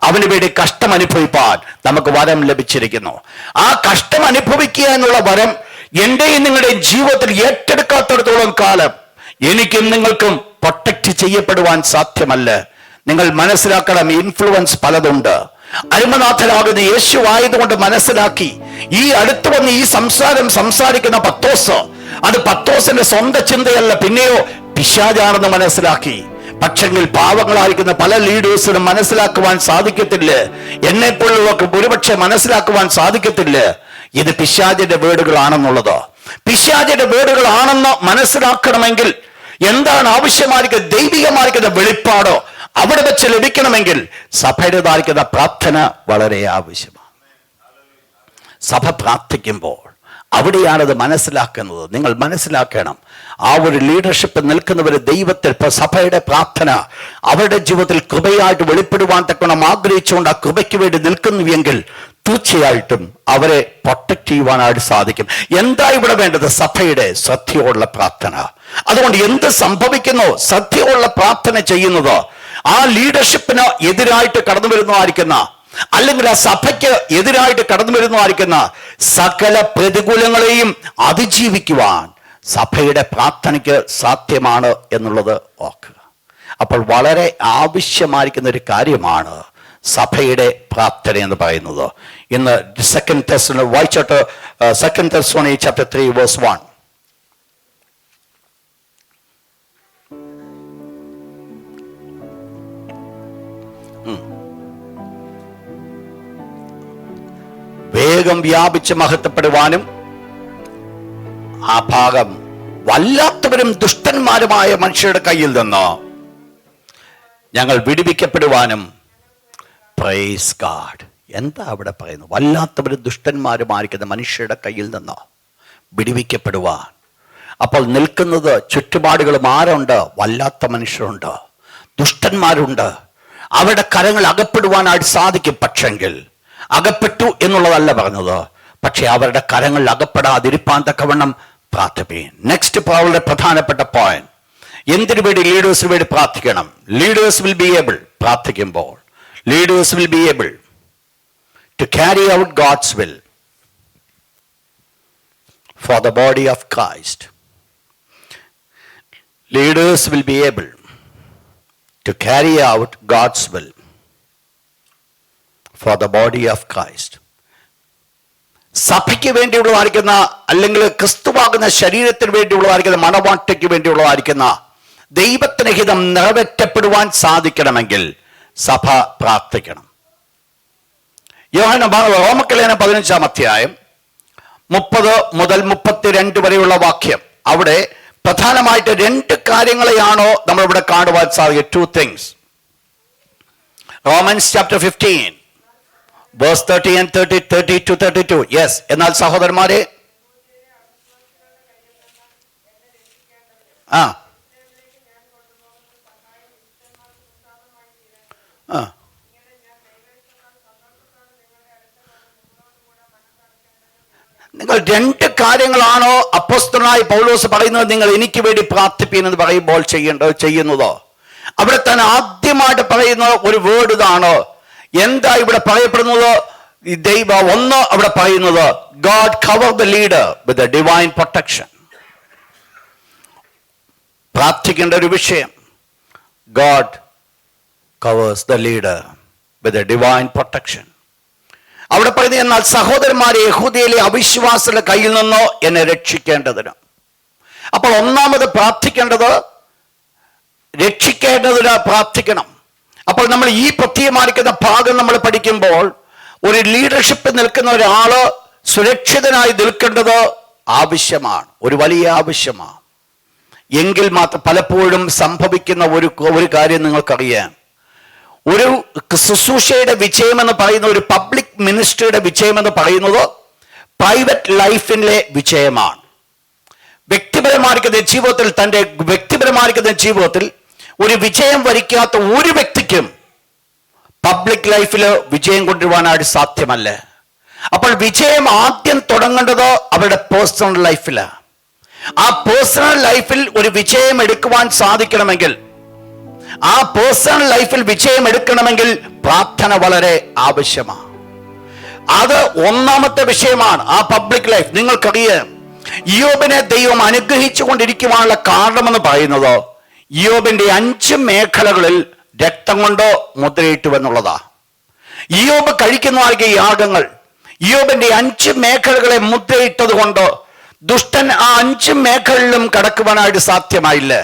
അവന് വേണ്ടി കഷ്ടം അനുഭവിപ്പാൻ നമുക്ക് വരം ലഭിച്ചിരിക്കുന്നു. ആ കഷ്ടം അനുഭവിക്കുക എന്നുള്ള വരം എന്റെയും നിങ്ങളുടെയും ജീവിതത്തിൽ ഏറ്റെടുക്കാത്തിടത്തോളം കാലം എനിക്കും നിങ്ങൾക്കും പ്രൊട്ടക്ട് ചെയ്യപ്പെടുവാൻ സാധ്യമല്ല. നിങ്ങൾ മനസ്സിലാക്കണം, ഇൻഫ്ലുവൻസ് പലതുണ്ട്. അരുമനാഥനാകുന്ന യേശു ആയതുകൊണ്ട് മനസ്സിലാക്കി ഈ അടുത്ത് വന്ന് ഈ സംസാരിക്കുന്ന പത്രോസ്, അത് പത്രോസിന്റെ സ്വന്തം ചിന്തയല്ല, പിന്നെയോ പിശാചാണെന്ന് മനസ്സിലാക്കി. പക്ഷെങ്കിൽ പാവങ്ങളായിരിക്കുന്ന പല ലീഡേഴ്സിനും മനസ്സിലാക്കുവാൻ സാധിക്കത്തില്ല, എന്നെപ്പോലുള്ളവർക്ക് ഒരുപക്ഷെ മനസ്സിലാക്കുവാൻ സാധിക്കത്തില്ല ഇത് പിശാചിന്റെ വേടുകളാണെന്നുള്ളത്. പിശാചിന്റെ വേടുകളാണെന്ന് മനസ്സിലാക്കണമെങ്കിൽ എന്താണ് ആവശ്യമായിരിക്കുന്ന ദൈവികമായിരിക്കുന്ന വെളിപ്പാടോ അവിടെ വെച്ച് ലഭിക്കണമെങ്കിൽ സഭയുടേതായിരിക്കുന്ന പ്രാർത്ഥന വളരെ ആവശ്യമാണ്. സഭ പ്രാർത്ഥിക്കുമ്പോൾ അവിടെയാണത് മനസ്സിലാക്കുന്നത്. നിങ്ങൾ മനസ്സിലാക്കണം, ആ ഒരു ലീഡർഷിപ്പ് നിൽക്കുന്നവർ ദൈവത്തിൽ സഭയുടെ പ്രാർത്ഥന അവരുടെ ജീവിതത്തിൽ കൃപയായിട്ട് വെളിപ്പെടുവാൻ തക്കണം ആഗ്രഹിച്ചുകൊണ്ട് ആ കൃപയ്ക്ക് വേണ്ടി നിൽക്കുന്നുവെങ്കിൽ തീർച്ചയായിട്ടും അവരെ പ്രൊട്ടക്ട് ചെയ്യുവാനായിട്ട് സാധിക്കും. എന്താ ഇവിടെ വേണ്ടത്? സഭയുടെ ശ്രദ്ധയുള്ള പ്രാർത്ഥന. അതുകൊണ്ട് എന്ത് സംഭവിക്കുന്നോ ശ്രദ്ധയുള്ള പ്രാർത്ഥന ചെയ്യുന്നത് ആ ലീഡർഷിപ്പിന് എതിരായിട്ട് കടന്നു വരുന്നതായിരിക്കുന്ന, അല്ലെങ്കിൽ ആ സഭയ്ക്ക് എതിരായിട്ട് കടന്നു വരുന്നതായിരിക്കുന്ന സകല പ്രതികൂലങ്ങളെയും അതിജീവിക്കുവാൻ സഭയുടെ പ്രാർത്ഥനയ്ക്ക് സാധ്യമാണ് എന്നുള്ളത് ഓർക്കുക. അപ്പോൾ വളരെ ആവശ്യമായിരിക്കുന്ന ഒരു കാര്യമാണ് സഭയുടെ പ്രാർത്ഥന എന്ന് പറയുന്നത്. ഇന്ന് സെക്കൻഡ് തെസ്സലോനിക്കർ വായിച്ചിട്ട്, സെക്കൻഡ് തെസ്സലോനിക്കർ ചാപ്റ്റർ 3 വേഴ്സ് 1. വേഗം വ്യാപിച്ച് മഹത്വപ്പെടുവാനും ആ ഭാഗം വല്ലാത്തവരും ദുഷ്ടന്മാരുമായ മനുഷ്യരുടെ കയ്യിൽ നിന്ന് ഞങ്ങൾ വിടുവിക്കപ്പെടുവാനും. Praise God. എന്താ അവിടെ പറയുന്നത്? വല്ലാത്തവരും ദുഷ്ടന്മാരുമായിരിക്കുന്ന മനുഷ്യരുടെ കയ്യിൽ നിന്ന് വിടുവിക്കപ്പെടുവാൻ. അപ്പോൾ നിൽക്കുന്നത് ചുറ്റുപാടുകളും ആരുണ്ട്? വല്ലാത്ത മനുഷ്യരുണ്ട്, ദുഷ്ടന്മാരുണ്ട്. അവരുടെ കരങ്ങൾ അകപ്പെടുവാനായിട്ട് സാധിക്കും. പക്ഷെങ്കിൽ അകപ്പെട്ടു എന്നുള്ളതല്ല പറഞ്ഞത്, പക്ഷെ അവരുടെ കരങ്ങളിൽ അകപ്പെടാതിരിപ്പാൻ തക്കവണ്ണം പ്രാർത്ഥിപ്പീൻ. നെക്സ്റ്റ് വളരെ പ്രധാനപ്പെട്ട പോയിന്റ്, എന്തിനു വേണ്ടി ലീഡേഴ്സിന് വേണ്ടി പ്രാർത്ഥിക്കണം? ലീഡേഴ്സ് വിൽ ബി ഏബിൾ, പ്രാർത്ഥിക്കുമ്പോൾ leaders will be able to carry out God's will for the body of Christ. Leaders will be able to carry out God's will for the body of Christ. സഭയ്ക്ക് വേണ്ടിയുള്ളതായിരിക്കുന്ന, അല്ലെങ്കിൽ ക്രിസ്തുവാകുന്ന ശരീരത്തിന് വേണ്ടിയുള്ളതായിരിക്കുന്ന, മണവാട്ടിക്ക് വേണ്ടിയുള്ളതായിരിക്കുന്ന ദൈവത്തിന് ഹിതം നിറവേറ്റപ്പെടുവാൻ സാധിക്കണമെങ്കിൽ സഭ പ്രാർത്ഥിക്കണം. റോമക്കലേഖനം 15-ാം അധ്യായം 30 മുതൽ 32 വരെയുള്ള വാക്യം, അവിടെ പ്രധാനമായിട്ട് 2 കാര്യങ്ങളെയാണോ നമ്മളിവിടെ കാണുവാൻ സാധിക്കുക? 2 things. Romans chapter 15 verse 30 and 30 to 32. Yes. എന്നാൽ സഹോദരന്മാരെ, നിങ്ങൾ 2 കാര്യങ്ങളാണോ അപ്പോസ്തലനായ പൗലോസ് പറയുന്നത് നിങ്ങൾ എനിക്ക് വേണ്ടി പ്രാർത്ഥിപ്പീൻ എന്ന് പറയുമ്പോൾ ചെയ്യുന്നത്? അവിടെ തന്നെ ആദ്യമായിട്ട് പറയുന്ന ഒരു വേർഡ് ഇതാണ്. എന്താ ഇവിടെ പറയപ്പെടുന്നത്? ഒന്ന് അവിടെ പറയുന്നത് God cover the leader with divine protection. പ്രാർത്ഥിക്കേണ്ട ഒരു വിഷയം, God covers the leader with divine protection. അവിടെ പറയുന്നത്, എന്നാൽ സഹോദരന്മാരെ, യഹൂദയിലെ അവിശ്വാസികളുടെ കയ്യിൽ നിന്നോ എന്നെ രക്ഷിക്കേണ്ടതിന്. അപ്പോൾ ഒന്നാമത് പ്രാർത്ഥിക്കേണ്ടത് രക്ഷിക്കേണ്ടതിന് പ്രാർത്ഥിക്കണം. അപ്പോൾ നമ്മൾ ഈ പ്രത്യേകമായിരിക്കുന്ന ഭാഗം നമ്മൾ പഠിക്കുമ്പോൾ, ഒരു ലീഡർഷിപ്പിൽ നിൽക്കുന്ന ഒരാള് സുരക്ഷിതനായി നിൽക്കേണ്ടത് ആവശ്യമാണ്, ഒരു വലിയ ആവശ്യമാണ്. എങ്കിൽ മാത്രം പലപ്പോഴും സംഭവിക്കുന്ന ഒരു കാര്യം നിങ്ങൾക്കറിയാം. ഒരു ശുശ്രൂഷയുടെ വിജയം എന്ന് പറയുന്ന, ഒരു പബ്ലിക് മിനിസ്ട്രിയുടെ വിജയം എന്ന് പറയുന്നത് പ്രൈവറ്റ് ലൈഫിലെ വിജയമാണ്. വ്യക്തിപരമായിരിക്കുന്ന ജീവിതത്തിൽ, തൻ്റെ വ്യക്തിപരമായിരിക്കുന്ന ജീവിതത്തിൽ ഒരു വിജയം വരിക്കാത്ത ഒരു വ്യക്തിക്കും പബ്ലിക് ലൈഫിൽ വിജയം കൊണ്ടുവരുവാനായിട്ട് സാധ്യമല്ല. അപ്പോൾ വിജയം ആദ്യം തുടങ്ങേണ്ടത് അവരുടെ പേഴ്സണൽ ലൈഫിലാണ്. ആ പേഴ്സണൽ ലൈഫിൽ ഒരു വിജയം എടുക്കുവാൻ സാധിക്കണമെങ്കിൽ, ആ പേഴ്സണൽ ലൈഫിൽ വിജയം എടുക്കണമെങ്കിൽ പ്രാർത്ഥന വളരെ ആവശ്യമാണ്. അത് ഒന്നാമത്തെ വിഷയമാണ്. ആ പബ്ലിക് ലൈഫ്, നിങ്ങൾക്കറിയാം, ഇയ്യോബിനെ ദൈവം അനുഗ്രഹിച്ചു കൊണ്ടിരിക്കുവാനുള്ള കാരണമെന്ന് പറയുന്നത്, ഇയ്യോബിന്റെ 5 മേഖലകളിൽ രക്തം കൊണ്ട് മുദ്രയിട്ടു എന്നുള്ളതാ. ഇയ്യോബ് കഴിക്കുന്ന യാഗങ്ങൾ, ഇയ്യോബിന്റെ 5 മേഖലകളെ മുദ്രയിട്ടത് കൊണ്ട് ദുഷ്ടൻ ആ 5 മേഖലകളിലും കടക്കുവാനായിട്ട് സാധ്യമായില്ല.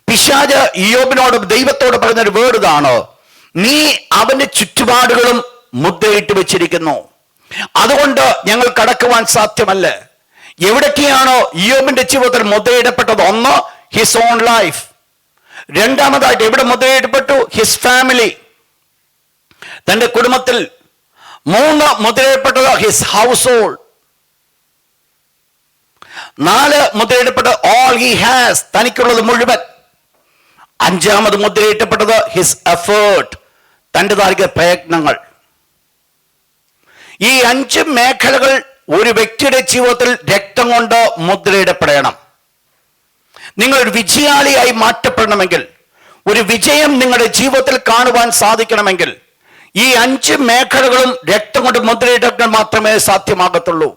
പിശാച് ഇയ്യോബിനോട്, ദൈവത്തോട് പറഞ്ഞൊരു വേർഡ് ഇതാണ്, നീ അവന്റെ ചുറ്റുപാടുകളും മുദ്രയിട്ട് വെച്ചിരിക്കുന്നു, അതുകൊണ്ട് ഞങ്ങൾ കടക്കുവാൻ സാധ്യമല്ല. എവിടൊക്കെയാണോ ഇയ്യോബിന്റെ ജീവിതത്തിൽ മുദ്രയിടപ്പെട്ടത്? ഒന്ന്, ഹിസ് ഓൺ ലൈഫ്. രണ്ടാമതായിട്ട് എവിടെ മുദ്രയിടപ്പെട്ടു? ഹിസ് ഫാമിലി, തന്റെ കുടുംബത്തിൽ. 3 മുദ്രയിടപ്പെട്ടത് ഹിസ് ഹൗസ് ഹോൾഡ്. 4 മുദ്രയിടപ്പെട്ടത് ഓൾ ഹി ഹാസ്, തനിക്കുള്ളത് മുഴുവൻ. 5ാമത് മുദ്രയിട്ടപ്പെട്ടത് ഹിസ് എഫേർട്ട്, തൻ്റെതായ പ്രയത്നങ്ങൾ. ഈ 5 മേഖലകൾ ഒരു വ്യക്തിയുടെ ജീവിതത്തിൽ രക്തം കൊണ്ട് മുദ്രയിടപ്പെടണം. നിങ്ങളൊരു വിജയാളിയായി മാറ്റപ്പെടണമെങ്കിൽ, ഒരു വിജയം നിങ്ങളുടെ ജീവിതത്തിൽ കാണുവാൻ സാധിക്കണമെങ്കിൽ, ഈ 5 മേഖലകളും രക്തം കൊണ്ട് മുദ്രയിടാൻ മാത്രമേ സാധ്യമാകത്തുള്ളൂ.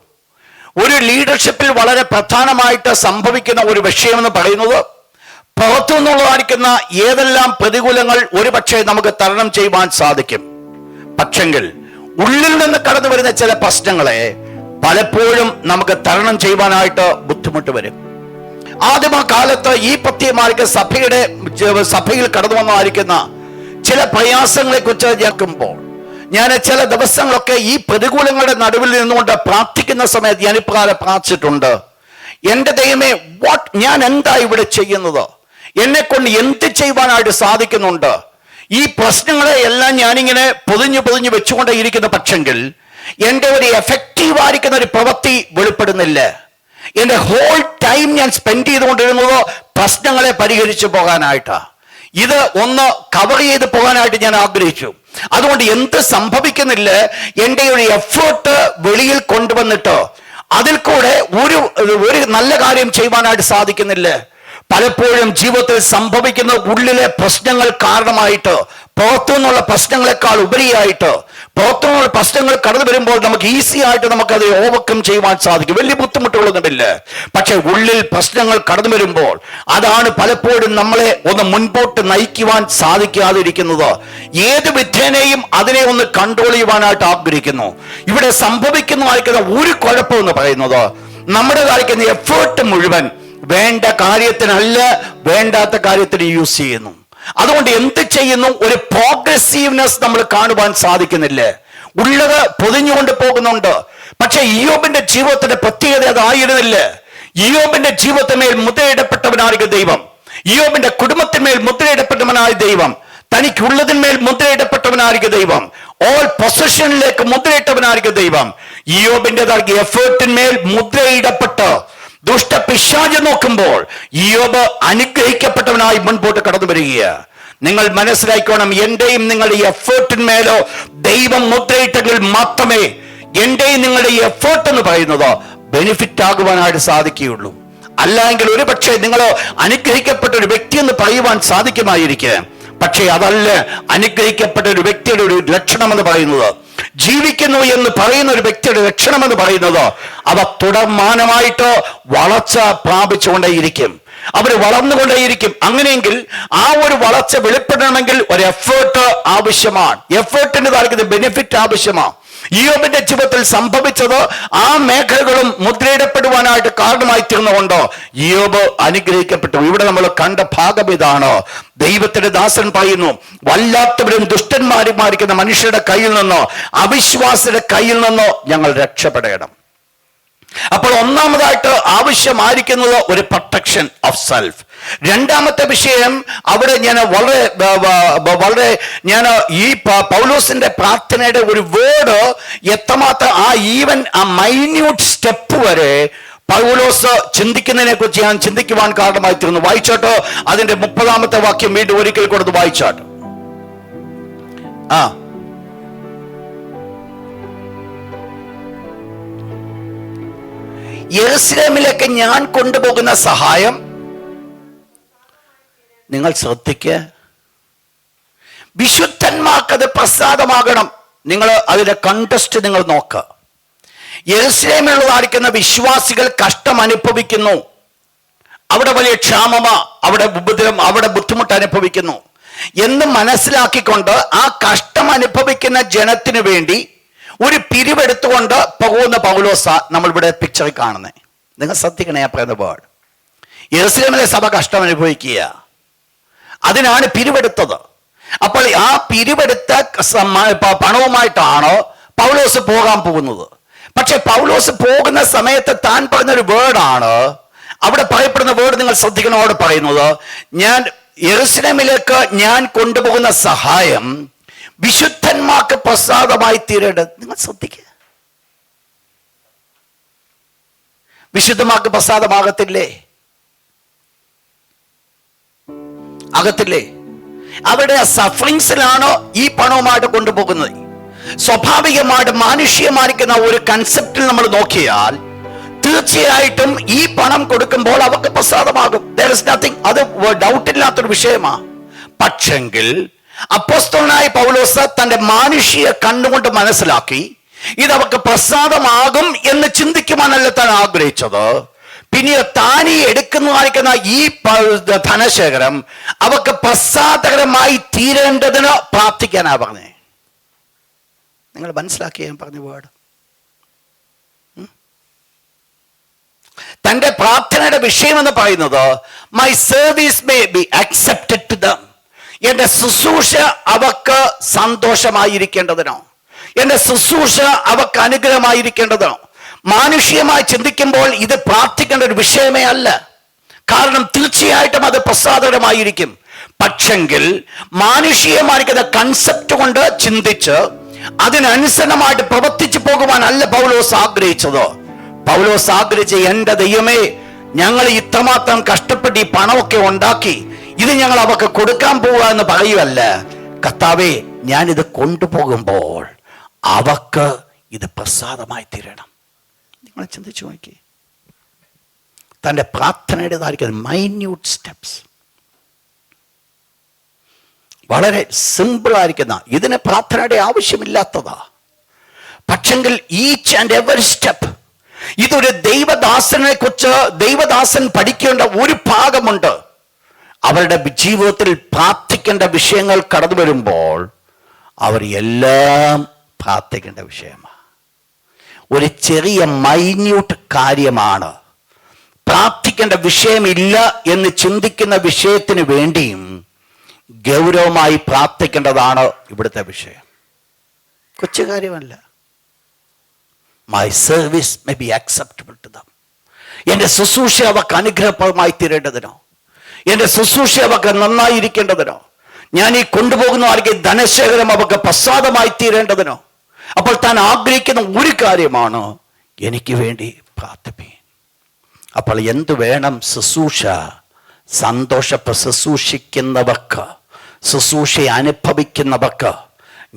ഒരു ലീഡർഷിപ്പിൽ വളരെ പ്രധാനമായിട്ട് സംഭവിക്കുന്ന ഒരു വിഷയം എന്ന് പറയുന്നത്, പുറത്തു നിന്നുള്ളതായിരിക്കുന്ന ഏതെല്ലാം പ്രതികൂലങ്ങൾ ഒരുപക്ഷെ നമുക്ക് തരണം ചെയ്യുവാൻ സാധിക്കും, പക്ഷെങ്കിൽ ഉള്ളിൽ നിന്ന് കടന്നു വരുന്ന ചില പ്രശ്നങ്ങളെ പലപ്പോഴും നമുക്ക് തരണം ചെയ്യുവാനായിട്ട് ബുദ്ധിമുട്ട് വരും. ആദ്യമകാലത്ത് ഈ പ്രത്യേകമായിരിക്കുന്ന സഭയിൽ കടന്നു വന്നതായിരിക്കുന്ന ചില പ്രയാസങ്ങളെ കുറിച്ച് കേൾക്കുമ്പോൾ, ഞാൻ ചില ദിവസങ്ങളൊക്കെ ഈ പ്രതികൂലങ്ങളുടെ നടുവിൽ നിന്നുകൊണ്ട് പ്രാർത്ഥിക്കുന്ന സമയത്ത് ഞാൻ ഇപ്രകാരം പ്രാർത്ഥിച്ചിട്ടുണ്ട്, എൻ്റെ ദൈവമേ, ഞാൻ എന്താ ഇവിടെ ചെയ്യുന്നത്? എന്നെ കൊണ്ട് എന്ത് ചെയ്യുവാനായിട്ട് സാധിക്കുന്നുണ്ട്? ഈ പ്രശ്നങ്ങളെ എല്ലാം ഞാനിങ്ങനെ പൊതിഞ്ഞു വെച്ചുകൊണ്ടേ ഇരിക്കുന്ന പക്ഷെങ്കിൽ എൻ്റെ ഒരു എഫക്റ്റീവായിരിക്കുന്ന ഒരു പ്രവൃത്തി വെളിപ്പെടുന്നില്ല. എൻ്റെ ഹോൾ ടൈം ഞാൻ സ്പെൻഡ് ചെയ്തുകൊണ്ടിരുന്നത് പ്രശ്നങ്ങളെ പരിഹരിച്ചു പോകാനായിട്ടാണ്. ഇത് ഒന്ന് കവർ ചെയ്ത് പോകാനായിട്ട് ഞാൻ ആഗ്രഹിച്ചു. അതുകൊണ്ട് എന്ത് സംഭവിക്കുന്നില്ല, എൻ്റെ ഒരു എഫേർട്ട് വെളിയിൽ കൊണ്ടുവന്നിട്ട് അതിൽ കൂടെ ഒരു നല്ല കാര്യം ചെയ്യുവാനായിട്ട് സാധിക്കുന്നില്ല. പലപ്പോഴും ജീവിതത്തിൽ സംഭവിക്കുന്ന ഉള്ളിലെ പ്രശ്നങ്ങൾ കാരണമായിട്ട്, പുറത്തുനിന്നുള്ള പ്രശ്നങ്ങളെക്കാൾ ഉപരിയായിട്ട്, പുറത്തുനിന്നുള്ള പ്രശ്നങ്ങൾ കടന്നു വരുമ്പോൾ നമുക്ക് ഈസി ആയിട്ട് നമുക്കത് ഓവർകം ചെയ്യുവാൻ സാധിക്കും, വലിയ ബുദ്ധിമുട്ടുകളൊന്നുമില്ല. പക്ഷെ ഉള്ളിൽ പ്രശ്നങ്ങൾ കടന്നു വരുമ്പോൾ അതാണ് പലപ്പോഴും നമ്മളെ ഒന്ന് മുൻപോട്ട് നയിക്കുവാൻ സാധിക്കാതിരിക്കുന്നത്. ഏത് വിധേനയും അതിനെ ഒന്ന് കൺട്രോൾ ചെയ്യുവാനായിട്ട് ആഗ്രഹിക്കുന്നു. ഇവിടെ സംഭവിക്കുന്നതായിരിക്കുന്ന ഒരു കുഴപ്പമെന്ന് പറയുന്നത്, നമ്മുടെ കാണിക്കുന്ന എഫേർട്ട് മുഴുവൻ വേണ്ട കാര്യത്തിനല്ല, വേണ്ടാത്ത കാര്യത്തിന് യൂസ് ചെയ്യുന്നു. അതുകൊണ്ട് എന്ത് ചെയ്യുന്നു? ഒരു പ്രോഗ്രസീവ്നെസ് നമ്മൾ കാണുവാൻ സാധിക്കുന്നില്ല. ഉള്ളത് പൊതിഞ്ഞുകൊണ്ട് പോകുന്നുണ്ട്. പക്ഷെ ഇയ്യോബിന്റെ ജീവിതത്തിന്റെ പ്രത്യേകത അതായിരുന്നില്ല. ഇയ്യോബിന്റെ ജീവിതത്തിന്മേൽ മുദ്രയിടപ്പെട്ടവനായ ദൈവം, ഇയ്യോബിന്റെ കുടുംബത്തിന്മേൽ മുദ്രയിടപ്പെട്ടവനായ ദൈവം, തനിക്കുള്ളതിന്മേൽ മുദ്രയിടപ്പെട്ടവനായ ദൈവം, ഓൾ പൊസഷനിലേക്ക് മുദ്രയിട്ടവനായ ദൈവം, ഇയ്യോബിൻ്റെതായ എഫേർട്ടിന്മേൽ മുദ്രയിടപ്പെട്ട് ദുഷ്ടപിശാച് നോക്കുമ്പോൾ ഇയ്യോബ് അനുഗ്രഹിക്കപ്പെട്ടവനായി മുൻപോട്ട് കടന്നു വരികയാണ്. നിങ്ങൾ മനസ്സിലാക്കണം, എന്റെയും നിങ്ങളുടെ എഫേർട്ടിന്മേലോ ദൈവം മുദ്രയിട്ടെങ്കിൽ മാത്രമേ എന്റെയും നിങ്ങളുടെ ഈ എഫേർട്ട് എന്ന് പറയുന്നത് ബെനിഫിറ്റ് ആകുവാനായിട്ട് സാധിക്കുകയുള്ളൂ. അല്ലെങ്കിൽ ഒരു പക്ഷേ നിങ്ങൾ അനുഗ്രഹിക്കപ്പെട്ട ഒരു വ്യക്തി എന്ന് പറയുവാൻ സാധിക്കുമായിരിക്കാം. പക്ഷേ അതല്ല അനുഗ്രഹിക്കപ്പെട്ട ഒരു വ്യക്തിയുടെ ഒരു ലക്ഷണം എന്ന് പറയുന്നത്. ജീവിക്കുന്നു എന്ന് പറയുന്ന ഒരു വ്യക്തിയുടെ ലക്ഷണമെന്ന് പറയുന്നത് അവ തുടർമാനമായിട്ട് വളർച്ച പ്രാപിച്ചുകൊണ്ടേയിരിക്കും. അവർ വളർന്നുകൊണ്ടേയിരിക്കും. അങ്ങനെയെങ്കിൽ ആ ഒരു വളർച്ച വെളിപ്പെടണമെങ്കിൽ ഒരു എഫേർട്ട് ആവശ്യമാണ്. എഫേർട്ടിൻ്റെതായിരിക്കുന്ന ബെനിഫിറ്റ് ആവശ്യമാണ്. ഇയ്യോബിന്റെ ജീവിതത്തിൽ സംഭവിച്ചത് ആ മേഖലകളും മുദ്രയിടപ്പെടുവാനായിട്ട് കാരണമായി തീർന്നുകൊണ്ട് ഇയ്യോബ് അനുഗ്രഹിക്കപ്പെട്ടു. ഇവിടെ നമ്മൾ കണ്ട ഭാഗം ഇതാണ്. ദൈവത്തിന്റെ ദാസൻ പറയുന്നു, വല്ലാത്തവരും ദുഷ്ടന്മാരുമായിരിക്കുന്ന മനുഷ്യരുടെ കയ്യിൽ നിന്നോ അവിശ്വാസിയുടെ കയ്യിൽ നിന്നോ ഞങ്ങൾ രക്ഷപ്പെടണം. അപ്പോൾ ഒന്നാമതായിട്ട് ആവശ്യമായിരിക്കുന്നത് ഒരു പ്രൊട്ടക്ഷൻ ഓഫ് സെൽഫ്. രണ്ടാമത്തെ വിഷയം, അവിടെ ഞാൻ വളരെ ഈ പൗലോസിന്റെ പ്രാർത്ഥനയുടെ ഒരു വേർഡ് എത്രമാത്രം ആ മൈന്യൂട്ട് സ്റ്റെപ്പ് വരെ പൗലോസ് ചിന്തിക്കുന്നതിനെ കുറിച്ച് ഞാൻ ചിന്തിക്കുവാൻ കാരണമായി തീർന്നു. വായിച്ചോട്ടോ, അതിന്റെ 30-ാമത്തെ വാക്യം വീണ്ടും ഒരിക്കൽ കൊടുത്ത് വായിച്ചോട്ടോ. യെരൂശലേമിലേക്ക് ഞാൻ കൊണ്ടുപോകുന്ന സഹായം, നിങ്ങൾ ശ്രദ്ധിക്കുക, വിശുദ്ധന്മാർക്കത് പ്രസാദമാകണം. നിങ്ങൾ അതിന്റെ കണ്ടസ്റ്റ് നിങ്ങൾ നോക്കുക. യെരൂശലേമിലുള്ളതായിരിക്കുന്ന വിശ്വാസികൾ കഷ്ടം അനുഭവിക്കുന്നു. അവിടെ വലിയ ക്ഷാമമാ, അവിടെ ഉപദ്രവം, അവിടെ ബുദ്ധിമുട്ട് അനുഭവിക്കുന്നു എന്ന് മനസ്സിലാക്കിക്കൊണ്ട് ആ കഷ്ടം അനുഭവിക്കുന്ന ജനത്തിനു വേണ്ടി ഒരു പിരിവെടുത്തുകൊണ്ട് പോകുന്ന പൗലോസ നമ്മൾ ഇവിടെ പിക്ചറിൽ കാണുന്നത്. നിങ്ങൾ ശ്രദ്ധിക്കണേ, ആ പറയുന്ന വേർഡ്. യെരൂശലേമിലെ സഭ കഷ്ടം അനുഭവിക്കുക, അതിനാണ് പിരിവെടുത്തത്. അപ്പോൾ ആ പിരിവെടുത്ത പണവുമായിട്ടാണ് പൗലോസ് പോകാൻ പോകുന്നത്. പക്ഷെ പൗലോസ് പോകുന്ന സമയത്ത് താൻ പറഞ്ഞൊരു വേർഡാണ് അവിടെ പറയപ്പെടുന്ന വേർഡ്. നിങ്ങൾ ശ്രദ്ധിക്കണം, അവിടെ പറയുന്നത്, ഞാൻ യെരൂശലേമിലേക്ക് ഞാൻ കൊണ്ടുപോകുന്ന സഹായം വിശുദ്ധന്മാർക്ക് പ്രസാദമായി തീരേണ്ടത്. നിങ്ങൾ ശ്രദ്ധിക്കുക, വിശുദ്ധന്മാർക്ക് പ്രസാദമാകത്തില്ലേ? ആകത്തില്ലേ? അവരുടെ സഫറിങ്സിലാണ് ഈ പണവുമായിട്ട് കൊണ്ടുപോകുന്നത്. സ്വാഭാവികമായിട്ട് മാനുഷികമായിരിക്കുന്ന ഒരു കൺസെപ്റ്റിൽ നമ്മൾ നോക്കിയാൽ തീർച്ചയായിട്ടും ഈ പണം കൊടുക്കുമ്പോൾ അവർക്ക് പ്രസാദമാകും. There is nothing, അത് ഡൗട്ടില്ലാത്തൊരു വിഷയമാണ്. പക്ഷെങ്കിൽ അപ്പോസ്തലനായ പൗലോസ് തന്റെ മാനുഷിക കണ്ണുകൊണ്ട് മനസ്സിലാക്കി ഇതവർക്ക് പ്രസാദമാകും എന്ന് ചിന്തിക്കുവാനല്ല താൻ ആഗ്രഹിച്ചത്. പിന്നെ താൻ ഈ എടുക്കുന്നതായിരിക്കുന്ന ഈ ധനശേഖരം അവർക്ക് പ്രസാദകരമായി തീരേണ്ടതിന് പ്രാർത്ഥിക്കാനാ പറഞ്ഞേ. നിങ്ങൾ മനസ്സിലാക്കിയ ഞാൻ പറഞ്ഞ വേർഡ്. തന്റെ പ്രാർത്ഥനയുടെ വിഷയം എന്ന് പറയുന്നത് my service may be accepted to them. എന്റെ ശുശ്രൂഷ അവർക്ക് സന്തോഷമായിരിക്കേണ്ടതിനോ, എന്റെ ശുശ്രൂഷ അവർക്ക് അനുഗ്രഹമായിരിക്കേണ്ടതിനോ. മാനുഷികമായി ചിന്തിക്കുമ്പോൾ ഇത് പ്രാർത്ഥിക്കേണ്ട ഒരു വിഷയമേ അല്ല. കാരണം തീർച്ചയായിട്ടും അത് പ്രസാദകരമായിരിക്കും. പക്ഷെങ്കിൽ മാനുഷികമായിരിക്കുന്ന കൺസെപ്റ്റ് കൊണ്ട് ചിന്തിച്ച് അതിനനുസരണമായിട്ട് പ്രവർത്തിച്ചു പോകുവാനല്ല പൗലോസ് ആഗ്രഹിച്ചത്. പൗലോസ് ആഗ്രഹിച്ച, എന്റെ ദൈവമേ, ഞങ്ങൾ ഇത്രമാത്രം കഷ്ടപ്പെട്ട് ഈ പണമൊക്കെ ഉണ്ടാക്കി ഇത് ഞങ്ങൾ അവർക്ക് കൊടുക്കാൻ പോവുക എന്ന് പറയുവല്ല. കർത്താവേ, ഞാനിത് കൊണ്ടുപോകുമ്പോൾ അവർക്ക് ഇത് പ്രസാദമായി തീരണം. നിങ്ങൾ ചിന്തിച്ചു നോക്കി, തൻ്റെ പ്രാർത്ഥനയുടേതായിരിക്കും മൈന്യൂട്ട് സ്റ്റെപ്സ്, വളരെ സിമ്പിൾ ആയിരിക്കുന്ന, ഇതിന് പ്രാർത്ഥനയുടെ ആവശ്യമില്ലാത്തതാ. പക്ഷെങ്കിൽ ഈച്ച് ആൻഡ് എവറി സ്റ്റെപ്പ്, ഇതൊരു ദൈവദാസനെ കുറിച്ച് ദൈവദാസൻ പഠിക്കേണ്ട ഒരു ഭാഗമുണ്ട്. അവരുടെ ജീവിതത്തിൽ പ്രാർത്ഥിക്കേണ്ട വിഷയങ്ങൾ കടന്നു വരുമ്പോൾ അവർ എല്ലാം പ്രാർത്ഥിക്കേണ്ട വിഷയമാണ്. ഒരു ചെറിയ മൈന്യൂട്ട് കാര്യമാണ്. പ്രാർത്ഥിക്കേണ്ട വിഷയമില്ല എന്ന് ചിന്തിക്കുന്ന വിഷയത്തിന് വേണ്ടിയും ഗൗരവമായി പ്രാർത്ഥിക്കേണ്ടതാണ് ഇവിടുത്തെ വിഷയം. കൊച്ചു കാര്യമല്ല. My service may be acceptable to them. എൻ്റെ ശുശ്രൂഷ അവർക്ക് അനുഗ്രഹപ്രദമായി തീരേണ്ടതിനോ, എൻ്റെ ശുശ്രൂഷ അവർക്ക് നന്നായിരിക്കേണ്ടതിനോ, ഞാൻ ഈ കൊണ്ടുപോകുന്ന ആർക്ക് ധനശേഖരം അവർക്ക് പ്രസാദമായി തീരേണ്ടതിനോ. അപ്പോൾ താൻ ആഗ്രഹിക്കുന്ന ഒരു കാര്യമാണ്, എനിക്ക് വേണ്ടി പ്രാർത്ഥിപ്പീൻ. അപ്പോൾ എന്തു വേണം? ശുശ്രൂഷ ശുശ്രൂഷിക്കുന്നവർക്ക്, ശുശ്രൂഷ അനുഭവിക്കുന്നവർക്ക്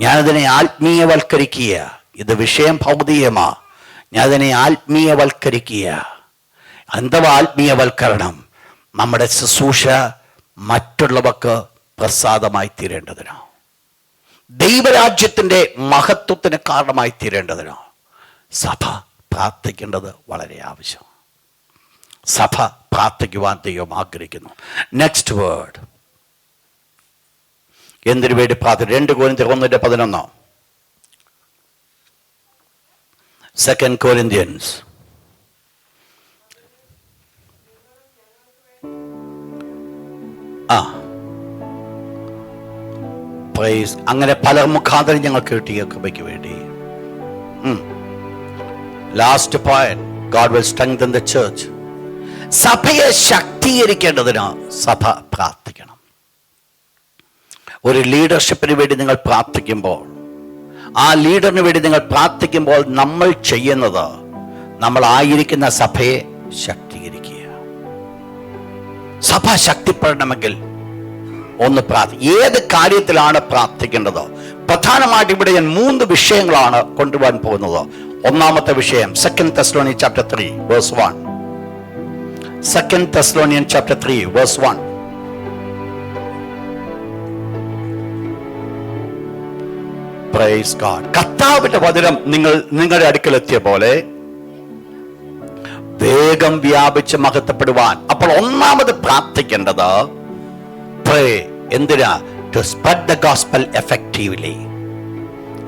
ഞാനതിനെ ആത്മീയവൽക്കരിക്കുക. ഇത് വിഷയം ഭൗതികമാ. ഞാനതിനെ ആത്മീയവൽക്കരിക്കുക. അന്തവ ആത്മീയവൽക്കരണം. നമ്മുടെ ശുശ്രൂഷ മറ്റുള്ളവർക്ക് പ്രസാദമായി തീരേണ്ടതിനോ. ദൈവരാജ്യത്തിന്റെ മഹത്വത്തിന് കാരണമായി തീരേണ്ടതിനോ സഭ പ്രാർത്ഥിക്കേണ്ടത് വളരെ ആവശ്യം. സഭ പ്രാർത്ഥിക്കുവാൻ ദൈവം ആഗ്രഹിക്കുന്നു. നെക്സ്റ്റ് വേർഡ്, എന്തിനു വേണ്ടി പ്രാർത്ഥന? 2 Corinthians 1:11. 2 Corinthians. പ്രൈസ്. അങ്ങനെ പല മുഖാന്തരം ഞങ്ങൾ കിട്ടിയ കൃപയ്ക്ക് വേണ്ടി. Last point, God will strengthen the church. സഭയെ ശക്തീകരിക്കേണ്ടതിന് സഭ പ്രാർത്ഥിക്കണം. ഒരു ലീഡർഷിപ്പിന് വേണ്ടി നിങ്ങൾ പ്രാർത്ഥിക്കുമ്പോൾ, ആ ലീഡറിന് വേണ്ടി നിങ്ങൾ പ്രാർത്ഥിക്കുമ്പോൾ നമ്മൾ ചെയ്യുന്നത്, നമ്മൾ ആയിരിക്കുന്ന സഭയെ ശക്തീകരിക്കുക. സഭ ശക്തിപ്പെടണമെങ്കിൽ ഒന്ന് ഏത് കാര്യത്തിലാണ് പ്രാർത്ഥിക്കേണ്ടത്? പ്രധാനമായിട്ട് ഇവിടെ ഞാൻ 3 വിഷയങ്ങളാണ് കൊണ്ടുപോകാൻ പോകുന്നത്. ഒന്നാമത്തെ വിഷയം 2 Thessalonians chapter 3 verse 1. 2 Thessalonians chapter 3 verse 1. Praise God. കർത്താവിന്റെ വചനം നിങ്ങളുടെ അടുക്കൽ എത്തിയ പോലെ വേഗം വ്യാപിച്ച് മഹത്വപ്പെടുവാൻ. അപ്പോൾ ഒന്നാമത് പ്രാർത്ഥിക്കേണ്ടത് എന്തിനാ? To spread the gospel effectively.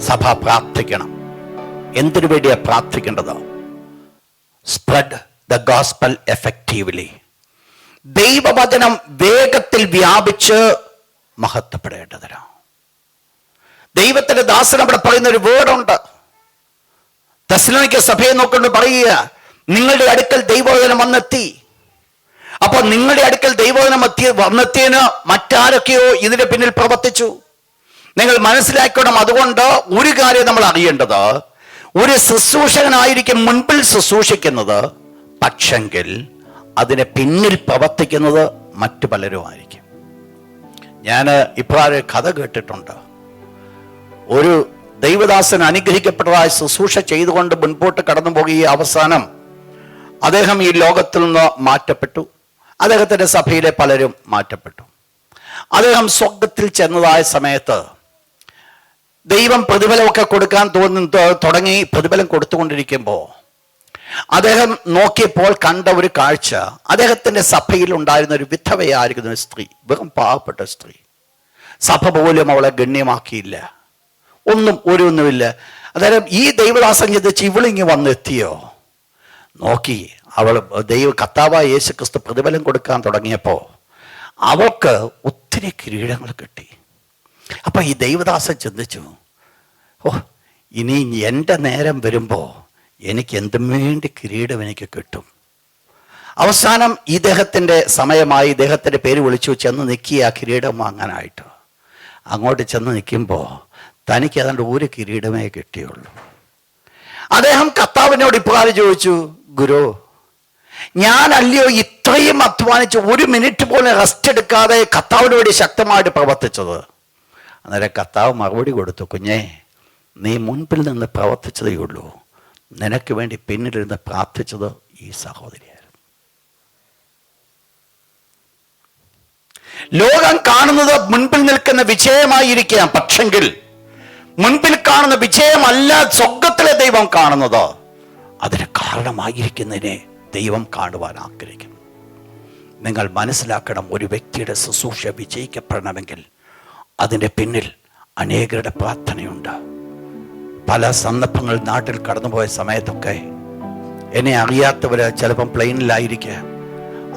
സഭ പ്രാർത്ഥിക്കണം. എന്തിനു വേണ്ടിയാ പ്രാർത്ഥിക്കേണ്ടത്? Spread the gospel effectively. ദൈവവചനം വേഗത്തിൽ വ്യാപിച്ച് മഹത്വപ്പെടേണ്ടതിനാ. ദൈവത്തിന്റെ ദാസൻ അവിടെ പറയുന്ന ഒരു വേർഡുണ്ട്. തെസ്സലോനിക്ക സഭയെ നോക്കൊണ്ട് പറയുക, നിങ്ങളുടെ അടുക്കൽ ദൈവവചനം വന്നെത്തി. അപ്പോൾ നിങ്ങളുടെ അടുക്കൽ ദൈവവചനം വന്നെത്തിയതിന് മറ്റാരൊക്കെയോ ഇതിന്റെ പിന്നിൽ പ്രവർത്തിച്ചു. നിങ്ങൾ മനസ്സിലാക്കണം. അതുകൊണ്ട് ഒരു കാര്യം നമ്മൾ അറിയേണ്ടത്, ഒരു ശുശ്രൂഷകനായിരിക്കും മുൻപിൽ ശുശ്രൂഷിക്കുന്നത്, പക്ഷെങ്കിൽ അതിനെ പിന്നിൽ പ്രവർത്തിക്കുന്നത് മറ്റു പലരുമായിരിക്കും. ഞാൻ ഇപ്രകാരം കഥ കേട്ടിട്ടുണ്ട്. ഒരു ദൈവദാസൻ അനുഗ്രഹിക്കപ്പെട്ടതായ ശുശ്രൂഷ ചെയ്തുകൊണ്ട് മുൻപോട്ട് കടന്നു പോകുകയും അവസാനം അദ്ദേഹം ഈ ലോകത്തിൽ നിന്ന് മാറ്റപ്പെട്ടു. അദ്ദേഹത്തിന്റെ സഭയിലെ പലരും മാറ്റപ്പെട്ടു. അദ്ദേഹം സ്വർഗത്തിൽ ചെന്നതായ സമയത്ത് ദൈവം പ്രതിഫലമൊക്കെ കൊടുക്കാൻ തുടങ്ങി. പ്രതിഫലം കൊടുത്തുകൊണ്ടിരിക്കുമ്പോൾ അദ്ദേഹം നോക്കിയപ്പോൾ കണ്ട ഒരു കാഴ്ച, അദ്ദേഹത്തിന്റെ സഭയിൽ ഉണ്ടായിരുന്ന ഒരു വിധവയായിരിക്കുന്ന ഒരു സ്ത്രീ, വെറും പാവപ്പെട്ട സ്ത്രീ. സഭ പോലും അവളെ ഗണ്യമാക്കിയില്ല, ഒന്നുമില്ല. അതായത് ഈ ദൈവദാസൻ ചിന്തിച്ച് ഇവളിങ്ങി വന്നെത്തിയോ നോക്കി. അവൾ കർത്താവായ യേശു ക്രിസ്തു പ്രതിഫലം കൊടുക്കാൻ തുടങ്ങിയപ്പോൾ അവൾക്ക് ഒത്തിരി കിരീടങ്ങൾ കിട്ടി. അപ്പൊ ഈ ദൈവദാസൻ ചിന്തിച്ചു, ഇനി എൻ്റെ നേരം വരുമ്പോൾ എനിക്ക് എന്തും വേണ്ടി കിരീടം എനിക്ക് കിട്ടും. അവസാനം ഇദ്ദേഹത്തിൻ്റെ സമയമായി. ഇദ്ദേഹത്തിൻ്റെ പേര് വിളിച്ചു ചെന്ന് നിൽക്കുക കിരീടം വാങ്ങാനായിട്ട്. അങ്ങോട്ട് ചെന്ന് നിൽക്കുമ്പോൾ തനിക്ക് ഏതാണ്ട് ഒരു കിരീടമേ കിട്ടിയുള്ളൂ. അദ്ദേഹം കർത്താവിനോട് ഇപ്രകാരം ചോദിച്ചു, ഗുരു, ഞാനല്ലയോ ഇത്രയും അധ്വാനിച്ച് 1 മിനിറ്റ് പോലും റെസ്റ്റ് എടുക്കാതെ കർത്താവിന് വേണ്ടി ശക്തമായിട്ട് പ്രവർത്തിച്ചത്? അന്നേരം കർത്താവ് മറുപടി കൊടുത്തു, കുഞ്ഞേ, നീ മുൻപിൽ നിന്ന് പ്രവർത്തിച്ചതേ ഉള്ളൂ, നിനക്ക് വേണ്ടി പിന്നിലിരുന്ന് പ്രാർത്ഥിച്ചത് ഈ സഹോദരിയായിരുന്നു. ലോകം കാണുന്നത് മുൻപിൽ നിൽക്കുന്ന വിജയമായിരിക്കാം, പക്ഷെങ്കിൽ മുൻപിൽ കാണുന്ന വിജയമല്ല സ്വർഗത്തിലെ ദൈവം കാണുന്നത്. അതിന് കാരണമായിരിക്കുന്നതിനെ ദൈവം കാണുവാൻ ആഗ്രഹിക്കുന്നു. നിങ്ങൾ മനസ്സിലാക്കണം, ഒരു വ്യക്തിയുടെ ശുശ്രൂഷ വിജയിക്കപ്പെടണമെങ്കിൽ അതിൻ്റെ പിന്നിൽ അനേകരുടെ പ്രാർത്ഥനയുണ്ട്. പല സന്ദർഭങ്ങൾ നാട്ടിൽ കടന്നുപോയ സമയത്തൊക്കെ എന്നെ അറിയാത്തവർ ചിലപ്പം പ്ലെയിനിലായിരിക്കുക,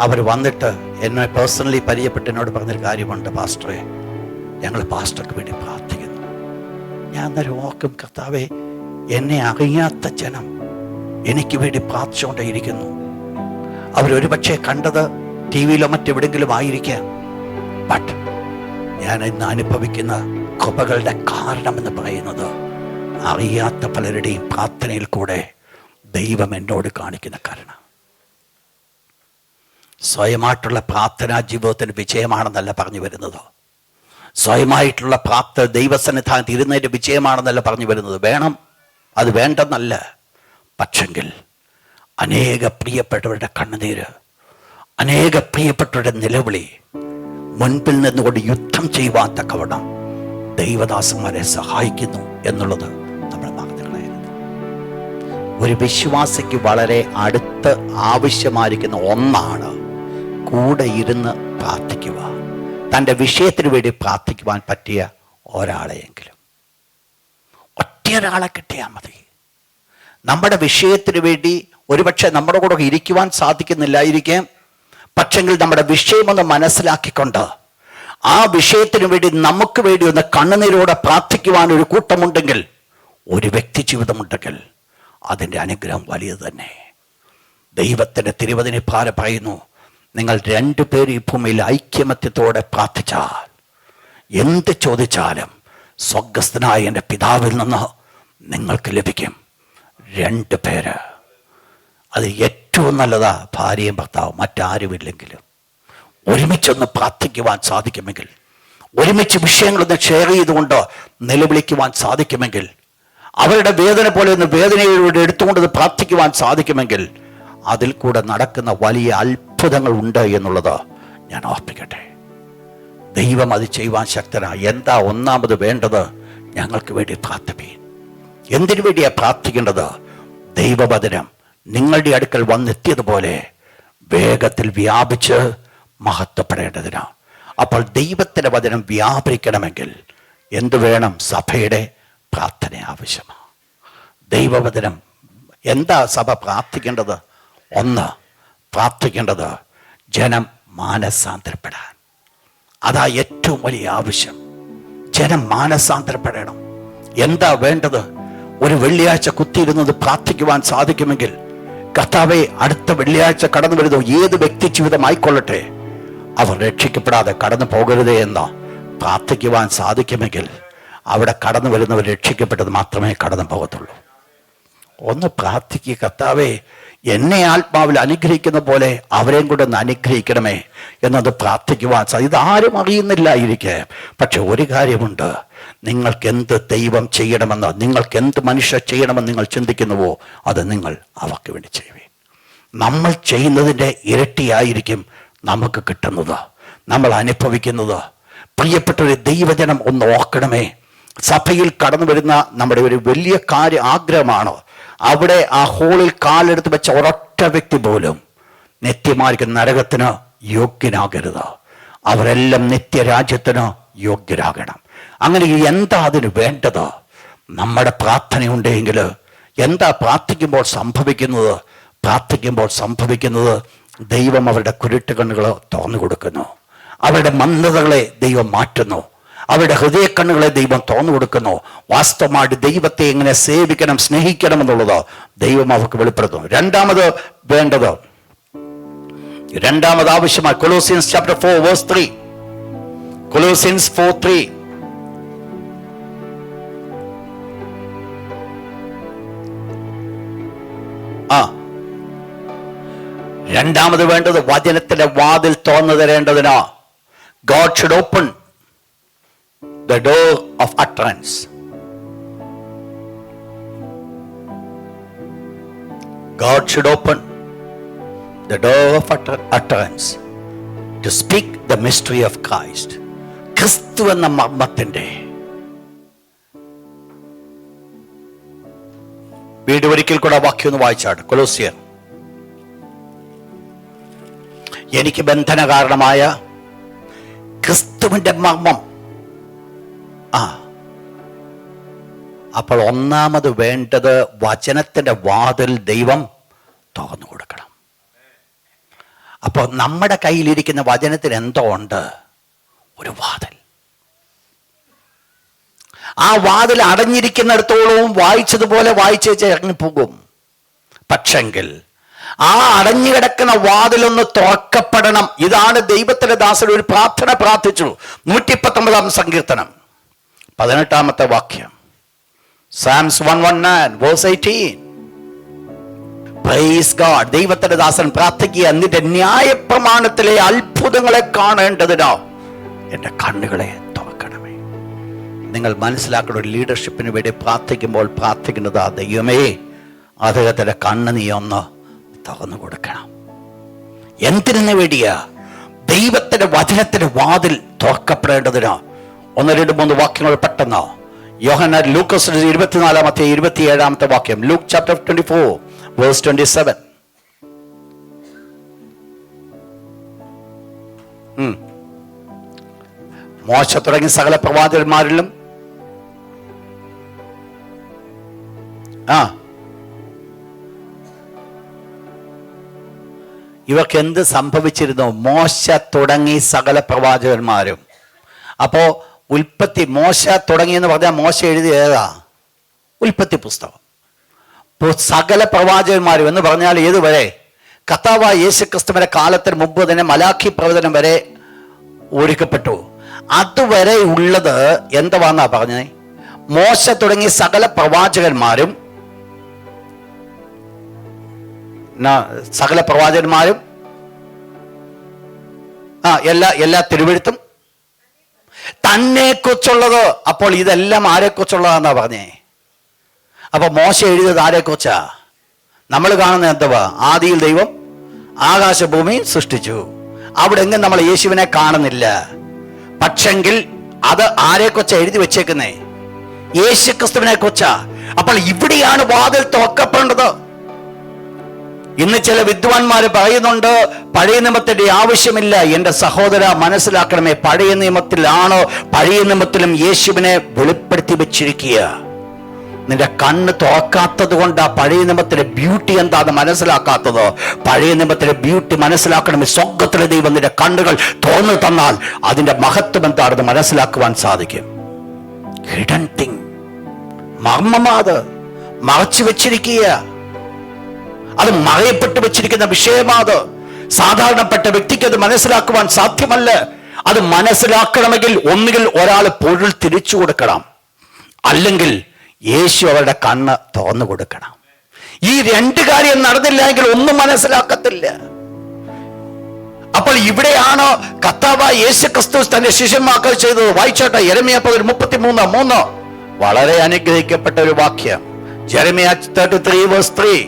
അവർ വന്നിട്ട് എന്നെ പേഴ്സണലി പരിചയപ്പെട്ട് എന്നോട് പറഞ്ഞൊരു കാര്യമുണ്ട്, പാസ്റ്ററെ, ഞങ്ങൾ പാസ്റ്റർക്ക് വേണ്ടി പ്രാർത്ഥിക്കുന്നു. ഞാൻ അന്നേരം ഓർക്കും, കർത്താവേ, എന്നെ അറിയാത്ത ജനം എനിക്ക് വേണ്ടി പ്രാർത്ഥിച്ചുകൊണ്ടേയിരിക്കുന്നു. അവരൊരു പക്ഷേ കണ്ടത് TV-യിലോ മറ്റെവിടെങ്കിലും ആയിരിക്കാം. ബട്ട് ഞാൻ ഇന്ന് അനുഭവിക്കുന്ന കൃപകളുടെ കാരണമെന്ന് പറയുന്നത് അറിയാത്ത പലരുടെയും പ്രാർത്ഥനയിൽ കൂടെ ദൈവം എന്നോട് കാണിക്കുന്ന കാരണം. സ്വയമായിട്ടുള്ള പ്രാർത്ഥനാ ജീവിതത്തിന് വിജയമാണെന്നല്ല പറഞ്ഞു വരുന്നത്. സ്വയമായിട്ടുള്ള പ്രാർത്ഥന ദൈവസന്നിധാനത്ത് ഇരുന്നതിൻ്റെ വിജയമാണെന്നല്ല പറഞ്ഞു വരുന്നത്. വേണം, അത് വേണ്ടെന്നല്ല. പക്ഷെങ്കിൽ അനേക പ്രിയപ്പെട്ടവരുടെ കണ്ണുനീര്, അനേക പ്രിയപ്പെട്ടവരുടെ നിലവിളി മുൻപിൽ നിന്നുകൊണ്ട് യുദ്ധം ചെയ്യുവാൻ തക്കവണ്ണം ദൈവദാസന്മാരെ സഹായിക്കുന്നു എന്നുള്ളത് നമ്മൾ മറന്നു കളയരുത്. ഒരു വിശ്വാസിക്ക് വളരെ അടുത്ത് ആവശ്യമായിരിക്കുന്ന ഒന്നാണ് കൂടെ ഇരുന്ന് പ്രാർത്ഥിക്കുക. തൻ്റെ വിഷയത്തിന് വേണ്ടി പ്രാർത്ഥിക്കുവാൻ പറ്റിയ ഒരാളെയെങ്കിലും, ഒറ്റയൊരാളെ കിട്ടിയാൽ മതി. നമ്മുടെ വിഷയത്തിന് വേണ്ടി ഒരുപക്ഷെ നമ്മുടെ കൂടെ ഇരിക്കുവാൻ സാധിക്കുന്നില്ലായിരിക്കാം, പക്ഷെങ്കിൽ നമ്മുടെ വിഷയമൊന്ന് മനസ്സിലാക്കിക്കൊണ്ട് ആ വിഷയത്തിന് വേണ്ടി നമുക്ക് വേണ്ടി ഒന്ന് കണ്ണുനീരോടെ പ്രാർത്ഥിക്കുവാൻ ഒരു കൂട്ടമുണ്ടെങ്കിൽ, ഒരു വ്യക്തി ജീവിതമുണ്ടെങ്കിൽ അതിൻ്റെ അനുഗ്രഹം വലിയത് തന്നെ. ദൈവത്തിൻ്റെ തിരുവചന പറയുന്നു, നിങ്ങൾ 2 പേര് ഈ ഭൂമിയിൽ ഐക്യമത്യത്തോടെ പ്രാർത്ഥിച്ചാൽ എന്ത് ചോദിച്ചാലും സ്വർഗ്ഗസ്ഥനായ എൻ്റെ പിതാവിൽ നിന്ന് നിങ്ങൾക്ക് ലഭിക്കും. 2 പേര്, അത് ഏറ്റവും നല്ലതാ. ഭാര്യയും ഭർത്താവും, മറ്റാരുമില്ലെങ്കിലും ഒരുമിച്ചൊന്ന് പ്രാർത്ഥിക്കുവാൻ സാധിക്കുമെങ്കിൽ, ഒരുമിച്ച് വിഷയങ്ങളൊന്ന് ഷെയർ ചെയ്തുകൊണ്ട് നിലവിളിക്കുവാൻ സാധിക്കുമെങ്കിൽ, അവരുടെ വേദന പോലെ ഒന്ന് വേദനയോടെ എടുത്തുകൊണ്ട് പ്രാർത്ഥിക്കുവാൻ സാധിക്കുമെങ്കിൽ, അതിൽ കൂടെ നടക്കുന്ന വലിയ അത്ഭുതങ്ങൾ ഉണ്ട് എന്നുള്ളത് ഞാൻ ഓർപ്പിക്കട്ടെ. ദൈവം അത് ചെയ്യുവാൻ ശക്തനാണ്. എന്താ ഒന്നാമത് വേണ്ടത്? ഞങ്ങൾക്ക് വേണ്ടി പ്രാർത്ഥിപ്പീൻ. എന്തിനു വേണ്ടിയാ പ്രാർത്ഥിക്കേണ്ടത്? ദൈവവചനം നിങ്ങളുടെ അടുക്കൽ വന്നെത്തിയതുപോലെ വേഗത്തിൽ വ്യാപിച്ച് മഹത്വപ്പെടേണ്ടതിന്. അപ്പോൾ ദൈവത്തിൻ്റെ വചനം വ്യാപരിക്കണമെങ്കിൽ എന്തു വേണം? സഭയുടെ പ്രാർത്ഥന ആവശ്യമാണ്. ദൈവവചനം എന്താ സഭ പ്രാർത്ഥിക്കേണ്ടത്? ഒന്ന്, പ്രാർത്ഥിക്കേണ്ടത് ജനം മാനസാന്തരപ്പെടാൻ. അതാ ഏറ്റവും വലിയ ആവശ്യം. ജനം മാനസാന്തരപ്പെടണം. എന്താ വേണ്ടത്? ഒരു വെള്ളിയാഴ്ച കുത്തിയിരുന്നത് പ്രാർത്ഥിക്കുവാൻ സാധിക്കുമെങ്കിൽ, കർത്താവേ അടുത്ത വെള്ളിയാഴ്ച കടന്നു വരുന്നു, ഏത് വ്യക്തി ജീവിതമായിക്കൊള്ളട്ടെ, അവർ രക്ഷിക്കപ്പെടാതെ കടന്നു പോകരുതേ എന്ന് പ്രാർത്ഥിക്കുവാൻ സാധിക്കുമെങ്കിൽ, അവിടെ കടന്നു വരുന്നവർ രക്ഷിക്കപ്പെട്ടത് മാത്രമേ കടന്നു പോകത്തുള്ളൂ. ഒന്ന് പ്രാർത്ഥിക്കുക, കർത്താവേ എന്നെ ആത്മാവിൽ അനുഗ്രഹിക്കുന്ന പോലെ അവരെയും കൂടെ ഒന്ന് അനുഗ്രഹിക്കണമേ എന്നത് പ്രാർത്ഥിക്കുവാൻ ഇതാരും അറിയുന്നില്ലായിരിക്കെ. പക്ഷെ ഒരു കാര്യമുണ്ട്, നിങ്ങൾക്ക് എന്ത് ദൈവം ചെയ്യണമെന്ന്, നിങ്ങൾക്ക് എന്ത് മനുഷ്യർ ചെയ്യണമെന്ന് നിങ്ങൾ ചിന്തിക്കുന്നുവോ അത് നിങ്ങൾ അവർക്ക് വേണ്ടി ചെയ്യുവേ. നമ്മൾ ചെയ്യുന്നതിൻ്റെ ഇരട്ടിയായിരിക്കും നമുക്ക് കിട്ടുന്നത്, നമ്മൾ അനുഭവിക്കുന്നത്. പ്രിയപ്പെട്ടൊരു ദൈവജനം ഒന്ന് ഓർക്കണമേ. സഭയിൽ കടന്നു വരുന്ന നമ്മുടെ ഒരു വലിയ ആഗ്രഹമാണ്, അവിടെ ആ ഹോളിൽ കാലെടുത്ത് വെച്ച ഒരൊറ്റ വ്യക്തി പോലും നിത്യമായിരിക്കുന്ന നരകത്തിന് യോഗ്യനാകരുത്. അവരെല്ലാം നിത്യരാജ്യത്തിന് യോഗ്യരാകണം. അങ്ങനെ എന്താ അതിന് വേണ്ടത്? നമ്മുടെ പ്രാർത്ഥനയുണ്ടെങ്കിൽ എന്താ പ്രാർത്ഥിക്കുമ്പോൾ സംഭവിക്കുന്നത്? പ്രാർത്ഥിക്കുമ്പോൾ സംഭവിക്കുന്നത് ദൈവം അവരുടെ കുരുട്ട് കണ്ണുകൾ തുറന്നു കൊടുക്കുന്നു. അവരുടെ മന്ദതകളെ ദൈവം മാറ്റുന്നു. അവരുടെ ഹൃദയക്കണ്ണുകളെ ദൈവം തുറന്നു കൊടുക്കുന്നു. വാസ്തവമായിട്ട് ദൈവത്തെ എങ്ങനെ സേവിക്കണം, സ്നേഹിക്കണം എന്നുള്ളത് ദൈവം അവർക്ക് വെളിപ്പെടുത്തുന്നു. രണ്ടാമത് ആവശ്യമായി കൊലോസിയൻസ് ചാപ്റ്റർ 4 വേഴ്സ് 3. കൊലോസിയൻസ് 4:3. രണ്ടാമത് വേണ്ടത് വചനത്തിന്റെ വാതിൽ തുറന്നു തരേണ്ടതിന് God should open the door of utterance. God should open the door of utterance to speak the mystery of Christ. ക്രിസ്തു എന്ന മർമ്മത്തിന്റെ വീട് ഒരിക്കൽ കൂടെ വാക്യം ഒന്ന് വായിച്ചാണ്. കൊലോസ്യർ, എനിക്ക് ബന്ധന കാരണമായ ക്രിസ്തുവിന്റെ മർമ്മം. അപ്പോൾ ഒന്നാമത് വേണ്ടത് വചനത്തിന്റെ വാതിൽ ദൈവം തുറന്നു കൊടുക്കണം. അപ്പോൾ നമ്മുടെ കയ്യിലിരിക്കുന്ന വചനത്തിന് എന്തോ ഉണ്ട്? ഒരു വാതിൽ. ആ വാതിൽ അടഞ്ഞിരിക്കുന്നിടത്തോളവും വായിച്ചതുപോലെ വായിച്ചേച്ച് ഇറങ്ങിപ്പോകും. പക്ഷെങ്കിൽ ആ അടഞ്ഞു കിടക്കുന്ന വാതിലൊന്ന് തുറക്കപ്പെടണം. ഇതാണ് ദൈവത്തിന്റെ ദാസൻ ഒരു പ്രാർത്ഥന പ്രാർത്ഥിച്ചു. 119 സങ്കീർത്തനം 18 വാക്യം. Psalms 119 verse 18. Praise God. ദൈവത്തിന്റെ ദാസൻ പ്രാർത്ഥിക്കുക, നിന്റെ ന്യായപ്രമാണത്തിലെ അത്ഭുതങ്ങളെ കാണേണ്ടതിനോ എന്റെ കണ്ണുകളെ തുറക്കണമേ. നിങ്ങൾ മനസ്സിലാക്കുന്ന ഒരു ലീഡർഷിപ്പിന് വേണ്ടി പ്രാർത്ഥിക്കുമ്പോൾ പ്രാർത്ഥിക്കുന്നത്, ദൈവമേ അദ്ദേഹത്തിന്റെ കണ്ണ് നീ ഒന്ന് തുറന്നു കൊടുക്കണം. എന്തിനു വേണ്ടിയാ? ദൈവത്തിന്റെ വചനത്തിന്റെ വാതിൽ തുറക്കപ്പെടേണ്ടതിനോ. 1, 2, 3 വാക്യങ്ങൾ പെട്ടെന്ന്. യോഹന്നാൻ ലൂക്കോസ് 24-27 വാക്യം. Luke chapter 24 verse 27. മോശ തുടങ്ങി സകല പ്രവാചകന്മാരിലും ഇവർക്ക് എന്ത് സംഭവിച്ചിരുന്നു? മോശ തുടങ്ങി സകല പ്രവാചകന്മാരും. അപ്പോ ഉൽപ്പത്തി, മോശ തുടങ്ങി എന്ന് പറഞ്ഞാൽ മോശ എഴുതിയ ഏതാ? ഉൽപ്പത്തി പുസ്തകം. സകല പ്രവാചകന്മാരും എന്ന് പറഞ്ഞാൽ ഏതുവരെ? കർത്താവായ യേശുക്രിസ്തുവിന്റെ കാലത്തിന് മുമ്പ് തന്നെ മലാഖി പ്രവചനം വരെ ഒരുക്കപ്പെട്ടു. അതുവരെ ഉള്ളത് എന്തുവാന്നാ പറഞ്ഞത്? മോശ തുടങ്ങി സകല പ്രവാചകന്മാരും എല്ലാ തിരുവെഴുത്തും തന്നെ കുറിച്ചുള്ളത്. അപ്പോൾ ഇതെല്ലാം ആരെക്കുറിച്ചുള്ളതാന്നാ പറഞ്ഞേ? അപ്പൊ മോശ എഴുതിയത് ആരെക്കുറിച്ചാ? നമ്മൾ കാണുന്നത് എന്തുവാ? ആദിയിൽ ദൈവം ആകാശഭൂമി സൃഷ്ടിച്ചു. അവിടെ എങ്ങും നമ്മൾ യേശുവിനെ കാണുന്നില്ല. പക്ഷെങ്കിൽ അത് ആരെക്കുറിച്ചാ എഴുതി വെച്ചേക്കുന്നേ? യേശു ക്രിസ്തുവിനെ കുറിച്ചാ. അപ്പോൾ ഇവിടെയാണ് വാതിൽ തുറക്കപ്പെടേണ്ടത്. ഇന്ന് ചില വിദ്വാൻമാര് പറയുന്നുണ്ട് പഴയ നിയമത്തിന്റെ ആവശ്യമില്ല. എന്റെ സഹോദര, മനസ്സിലാക്കണമേ, പഴയ നിയമത്തിലാണ്, പഴയ നിയമത്തിലും യേശുവിനെ വെളിപ്പെടുത്തി വെച്ചിരിക്കുക. നിന്റെ കണ്ണ് തുറക്കാത്തത് കൊണ്ട് ആ പഴയ നിയമത്തിലെ ബ്യൂട്ടി എന്താന്ന് മനസ്സിലാക്കാത്തത്. പഴയ നിയമത്തിലെ ബ്യൂട്ടി മനസ്സിലാക്കണമേ. സ്വർഗ്ഗത്തിലെ ദൈവം നിന്റെ കണ്ണുകൾ തുറന്നു തന്നാൽ അതിന്റെ മഹത്വം എന്താണെന്ന് മനസ്സിലാക്കുവാൻ സാധിക്കും. ഹിഡൻ തിങ്, മർമ്മമാത് മറച്ചു വെച്ചിരിക്കുക. അത് മറയപ്പെട്ട് വെച്ചിരിക്കുന്ന വിഷയമാത്. സാധാരണപ്പെട്ട വ്യക്തിക്ക് അത് മനസ്സിലാക്കുവാൻ സാധ്യമല്ല. അത് മനസ്സിലാക്കണമെങ്കിൽ ഒന്നുകിൽ ഒരാൾ പൊരുൾ തിരിച്ചു കൊടുക്കണം, അല്ലെങ്കിൽ യേശു അവരുടെ കണ്ണ് തുറന്നു കൊടുക്കണം. ഈ രണ്ട് കാര്യം നടന്നില്ല എങ്കിൽ ഒന്നും മനസ്സിലാക്കത്തില്ല. അപ്പോൾ ഇവിടെയാണ് കർത്താവായ യേശു ക്രിസ്തു തന്റെ ശിഷ്യന്മാർക്ക് ചെയ്തത്. വായിച്ചോട്ടെ, യെരമ്യാ 33:3. വളരെ അനുഗ്രഹിക്കപ്പെട്ട ഒരു വാക്യം. യെരമ്യാ 33:3.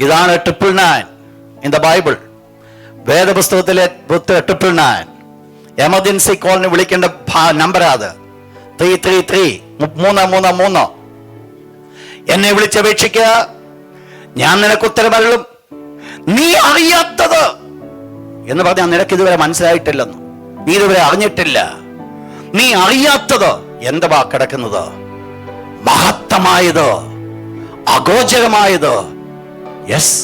ഇതാണ് 999 ഇൻ ദ ബൈബിൾ. വേദപുസ്തകത്തിലെ 999 എമർജൻസി കോളിന് വിളിക്കേണ്ട നമ്പറാ അത്. 333. എന്നെ വിളിച്ചപേക്ഷിക്കുക, ഞാൻ നിനക്ക് ഉത്തരമരുളും. നീ അറിയാത്തത് എന്ന് പറഞ്ഞാൽ നിനക്ക് ഇതുവരെ മനസ്സിലായിട്ടില്ലെന്ന്, നീ ഇതുവരെ അറിഞ്ഞിട്ടില്ല. നീ അറിയാത്തത് എന്തുവാ കിടക്കുന്നത്? മഹത്തമായത്, അഗോചരമായത്. യെസ്.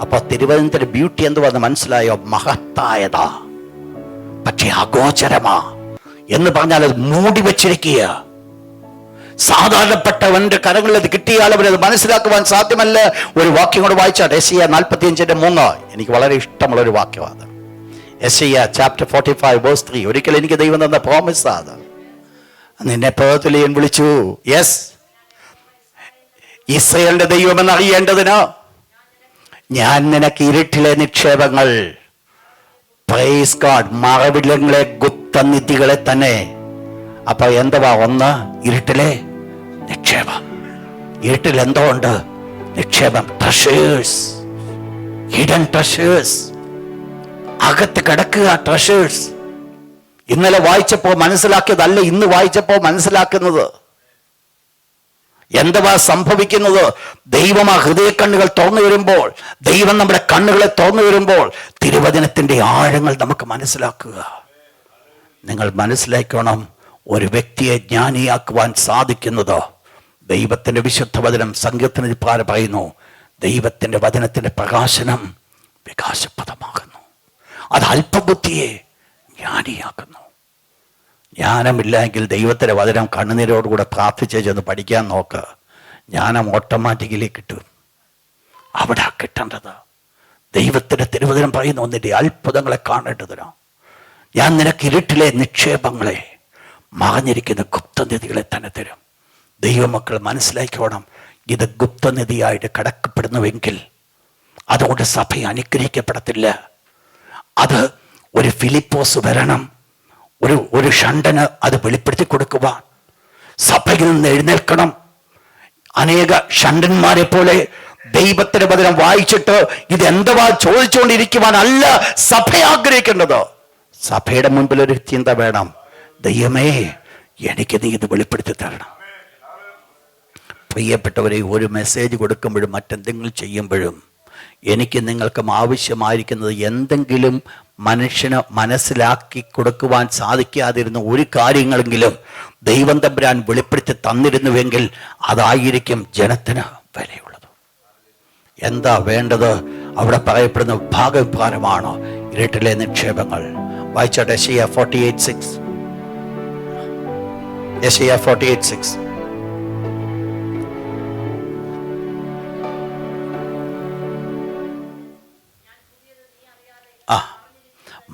അപ്പൊ തിരുവനന്തപുരത്തിന്റെ ബ്യൂട്ടി എന്തുവാന്ന് മനസ്സിലായോ? മഹത്തായതാ, പക്ഷെ അഗോചരമാ. എന്ന് പറഞ്ഞാൽ അത് മൂടി വെച്ചിരിക്കുക. സാധാരണപ്പെട്ടവന്റെ കരങ്ങളിൽ അത് കിട്ടിയാൽ അവരത് മനസ്സിലാക്കുവാൻ സാധ്യമല്ല. ഒരു വാക്യം കൂടെ വായിച്ചാൽ യെശയ്യാ 45:3. എനിക്ക് വളരെ ഇഷ്ടമുള്ള ഒരു വാക്യമാണ്. യെശയ്യാ ചാപ്റ്റർ 45 വേഴ്സ് 3. ഒരിക്കൽ എനിക്ക് ദൈവം തന്ന പ്രോമിസ് ആണ്. നിന്നെ പ്രവചനം വിളിച്ചു. യെസ്, ഇസ്രായേലിന്റെ ദൈവമെന്ന് അറിയേണ്ടതിന് ഞാൻ നിനക്ക് ഇരുട്ടിലെ നിക്ഷേപങ്ങൾ, പ്രൈസ് ഗോഡ്, മറവിടങ്ങളെ, ഗുപ്തനിധികളെ തന്നെ. അപ്പൊ എന്തുവാ? ഒന്ന്, ഇരുട്ടിലെ നിക്ഷേപം. ഇരുട്ടിൽ എന്തോ ഉണ്ട്? നിക്ഷേപം, ട്രഷേഴ്സ്, ഹിഡൻ ട്രഷേഴ്സ്. അകത്ത് കിടക്കുക ട്രഷേഴ്സ്. ഇന്നലെ വായിച്ചപ്പോ മനസ്സിലാക്കിയതല്ല ഇന്ന് വായിച്ചപ്പോ മനസ്സിലാക്കുന്നത്. എന്തുവാ സംഭവിക്കുന്നത്? ദൈവം ആ ഹൃദയ കണ്ണുകൾ തുറന്നു വരുമ്പോൾ, ദൈവം നമ്മുടെ കണ്ണുകളെ തുറന്നു വരുമ്പോൾ തിരുവചനത്തിന്റെ ആഴങ്ങൾ നമുക്ക് മനസ്സിലാക്കുക. നിങ്ങൾ മനസ്സിലാക്കണം, ഒരു വ്യക്തിയെ ജ്ഞാനിയാക്കുവാൻ സാധിക്കുന്നത് ദൈവത്തിന്റെ വിശുദ്ധ വചനം. സങ്കീർത്തനത്തിൽ പറയുന്നു, ദൈവത്തിന്റെ വചനത്തിന്റെ പ്രകാശനം വികാശപ്രദമാകുന്നു. അത് അല്പബുദ്ധിയെ ജ്ഞാനിയാക്കുന്നു. ജ്ഞാനമില്ലെങ്കിൽ ദൈവത്തിന്റെ വചനം കണ്ണുനീരോടുകൂടെ പ്രാർത്ഥിച്ച് ചെന്ന് പഠിക്കാൻ നോക്ക്. ജ്ഞാനം ഓട്ടോമാറ്റിക്കലി കിട്ടും. അവിടെ കിട്ടേണ്ടത് ദൈവത്തിന്റെ തിരുവചനം പറയുന്ന ഒന്നിന്റെ അത്ഭുതങ്ങളെ കാണേണ്ടതിനോ. ഞാൻ നിനക്ക് ഇരുട്ടിലെ നിക്ഷേപങ്ങളെ, മറഞ്ഞിരിക്കുന്ന ഗുപ്തനിധികളെ തന്നെ തരും. ദൈവമക്കൾ മനസ്സിലാക്കണം, ഇത് ഗുപ്തനിധിയായിട്ട് കടക്കപ്പെടുന്നുവെങ്കിൽ അതുകൊണ്ട് സഭ അനുഗ്രഹിക്കപ്പെടത്തില്ല. അത് ഒരു ഫിലിപ്പോസ് വരണം, ഒരു ഷണ്ടന് അത് വെളിപ്പെടുത്തി കൊടുക്കുവാൻ സഭയിൽ നിന്ന് എഴുന്നേൽക്കണം. അനേക ഷണ്ടന്മാരെ പോലെ ദൈവത്തിന്റെ വചനം വായിച്ചിട്ട് ഇത് എന്തുവാ ചോദിച്ചുകൊണ്ടിരിക്കുവാനല്ല സഭ ആഗ്രഹിക്കേണ്ടത്. സഭയുടെ മുൻപിൽ ഒരു ചിന്ത വേണം, ദൈവമേ എനിക്ക് നീ ഇത് വെളിപ്പെടുത്തി തരണം. പ്രിയപ്പെട്ടവരെ, ഒരു മെസ്സേജ് കൊടുക്കുമ്പോഴും മറ്റെന്തെങ്കിലും ചെയ്യുമ്പോഴും എനിക്ക് നിങ്ങൾക്കും ആവശ്യമായിരിക്കുന്നത് എന്തെങ്കിലും മനുഷ്യന് മനസ്സിലാക്കി കൊടുക്കുവാൻ സാധിക്കാതിരുന്ന ഒരു കാര്യങ്ങളെങ്കിലും ദൈവം തമ്പുരാൻ വെളിപ്പെടുത്തി തന്നിരുന്നുവെങ്കിൽ അതായിരിക്കും ജനത്തിന് വിലയുള്ളത്. എന്താ വേണ്ടത്? അവിടെ പറയപ്പെടുന്ന ഭാഗവിഭാഗമാണ് ഇരുട്ടിലെ നിക്ഷേപങ്ങൾ. വായിച്ചോട്ടെ, യെശയ്യാ 48:6. യെശയ്യാ 48:6.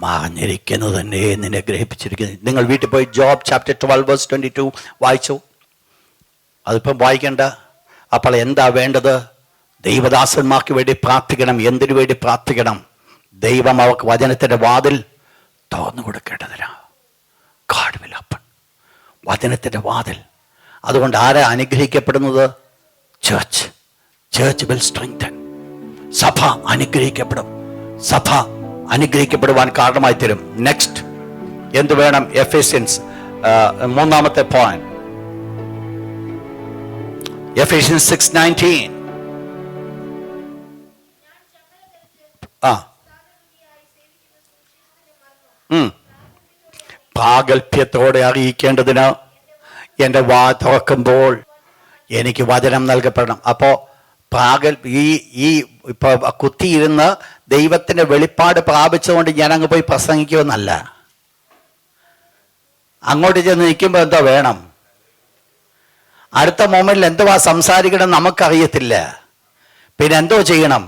മറിഞ്ഞിരിക്കുന്നത് തന്നെ നിന്നെ ഗ്രഹിപ്പിച്ചിരിക്കുന്നത്. നിങ്ങൾ വീട്ടിൽ പോയി ജോബ് ചാപ്റ്റർ 12:22 വായിച്ചു. അതിപ്പം വായിക്കണ്ട. അപ്പോൾ എന്താ വേണ്ടത്? ദൈവദാസന്മാർക്ക് വേണ്ടി പ്രാർത്ഥിക്കണം. എന്തിനു വേണ്ടി പ്രാർത്ഥിക്കണം? ദൈവം അവർക്ക് വചനത്തിൻ്റെ വാതിൽ തുറന്നു കൊടുക്കേണ്ടതിനാ. ഗോഡ് വിൽ ഓപ്പൺ വചനത്തിൻ്റെ വാതിൽ. അതുകൊണ്ട് ആരാ അനുഗ്രഹിക്കപ്പെടുന്നത്? Church will strengthen. സഭ അനുഗ്രഹിക്കപ്പെടും. സഭ അനുഗ്രഹിക്കപ്പെടുവാൻ കാരണമായി തരും. നെക്സ്റ്റ് എന്ത് വേണം? Ephesians 3-ാമത്തെ point, Ephesians 6:19. പ്രാഗൽഭ്യത്തോടെ അറിയിക്കേണ്ടതിന് എൻ്റെ വാ തുറക്കുമ്പോൾ എനിക്ക് വചനം നൽകപ്പെടണം. അപ്പോൾ ഈ ഇപ്പൊ കുത്തിയിരുന്ന് ദൈവത്തിന്റെ വെളിപ്പാട് പ്രാപിച്ചുകൊണ്ട് ഞാൻ അങ്ങ് പോയി പ്രസംഗിക്കുമെന്നല്ല. അങ്ങോട്ട് ചെന്ന് നിൽക്കുമ്പോൾ എന്തോ വേണം? അടുത്ത മൊമെന്റിൽ എന്തുവാ സംസാരിക്കണം നമുക്കറിയത്തില്ല. പിന്നെ എന്തോ ചെയ്യണം?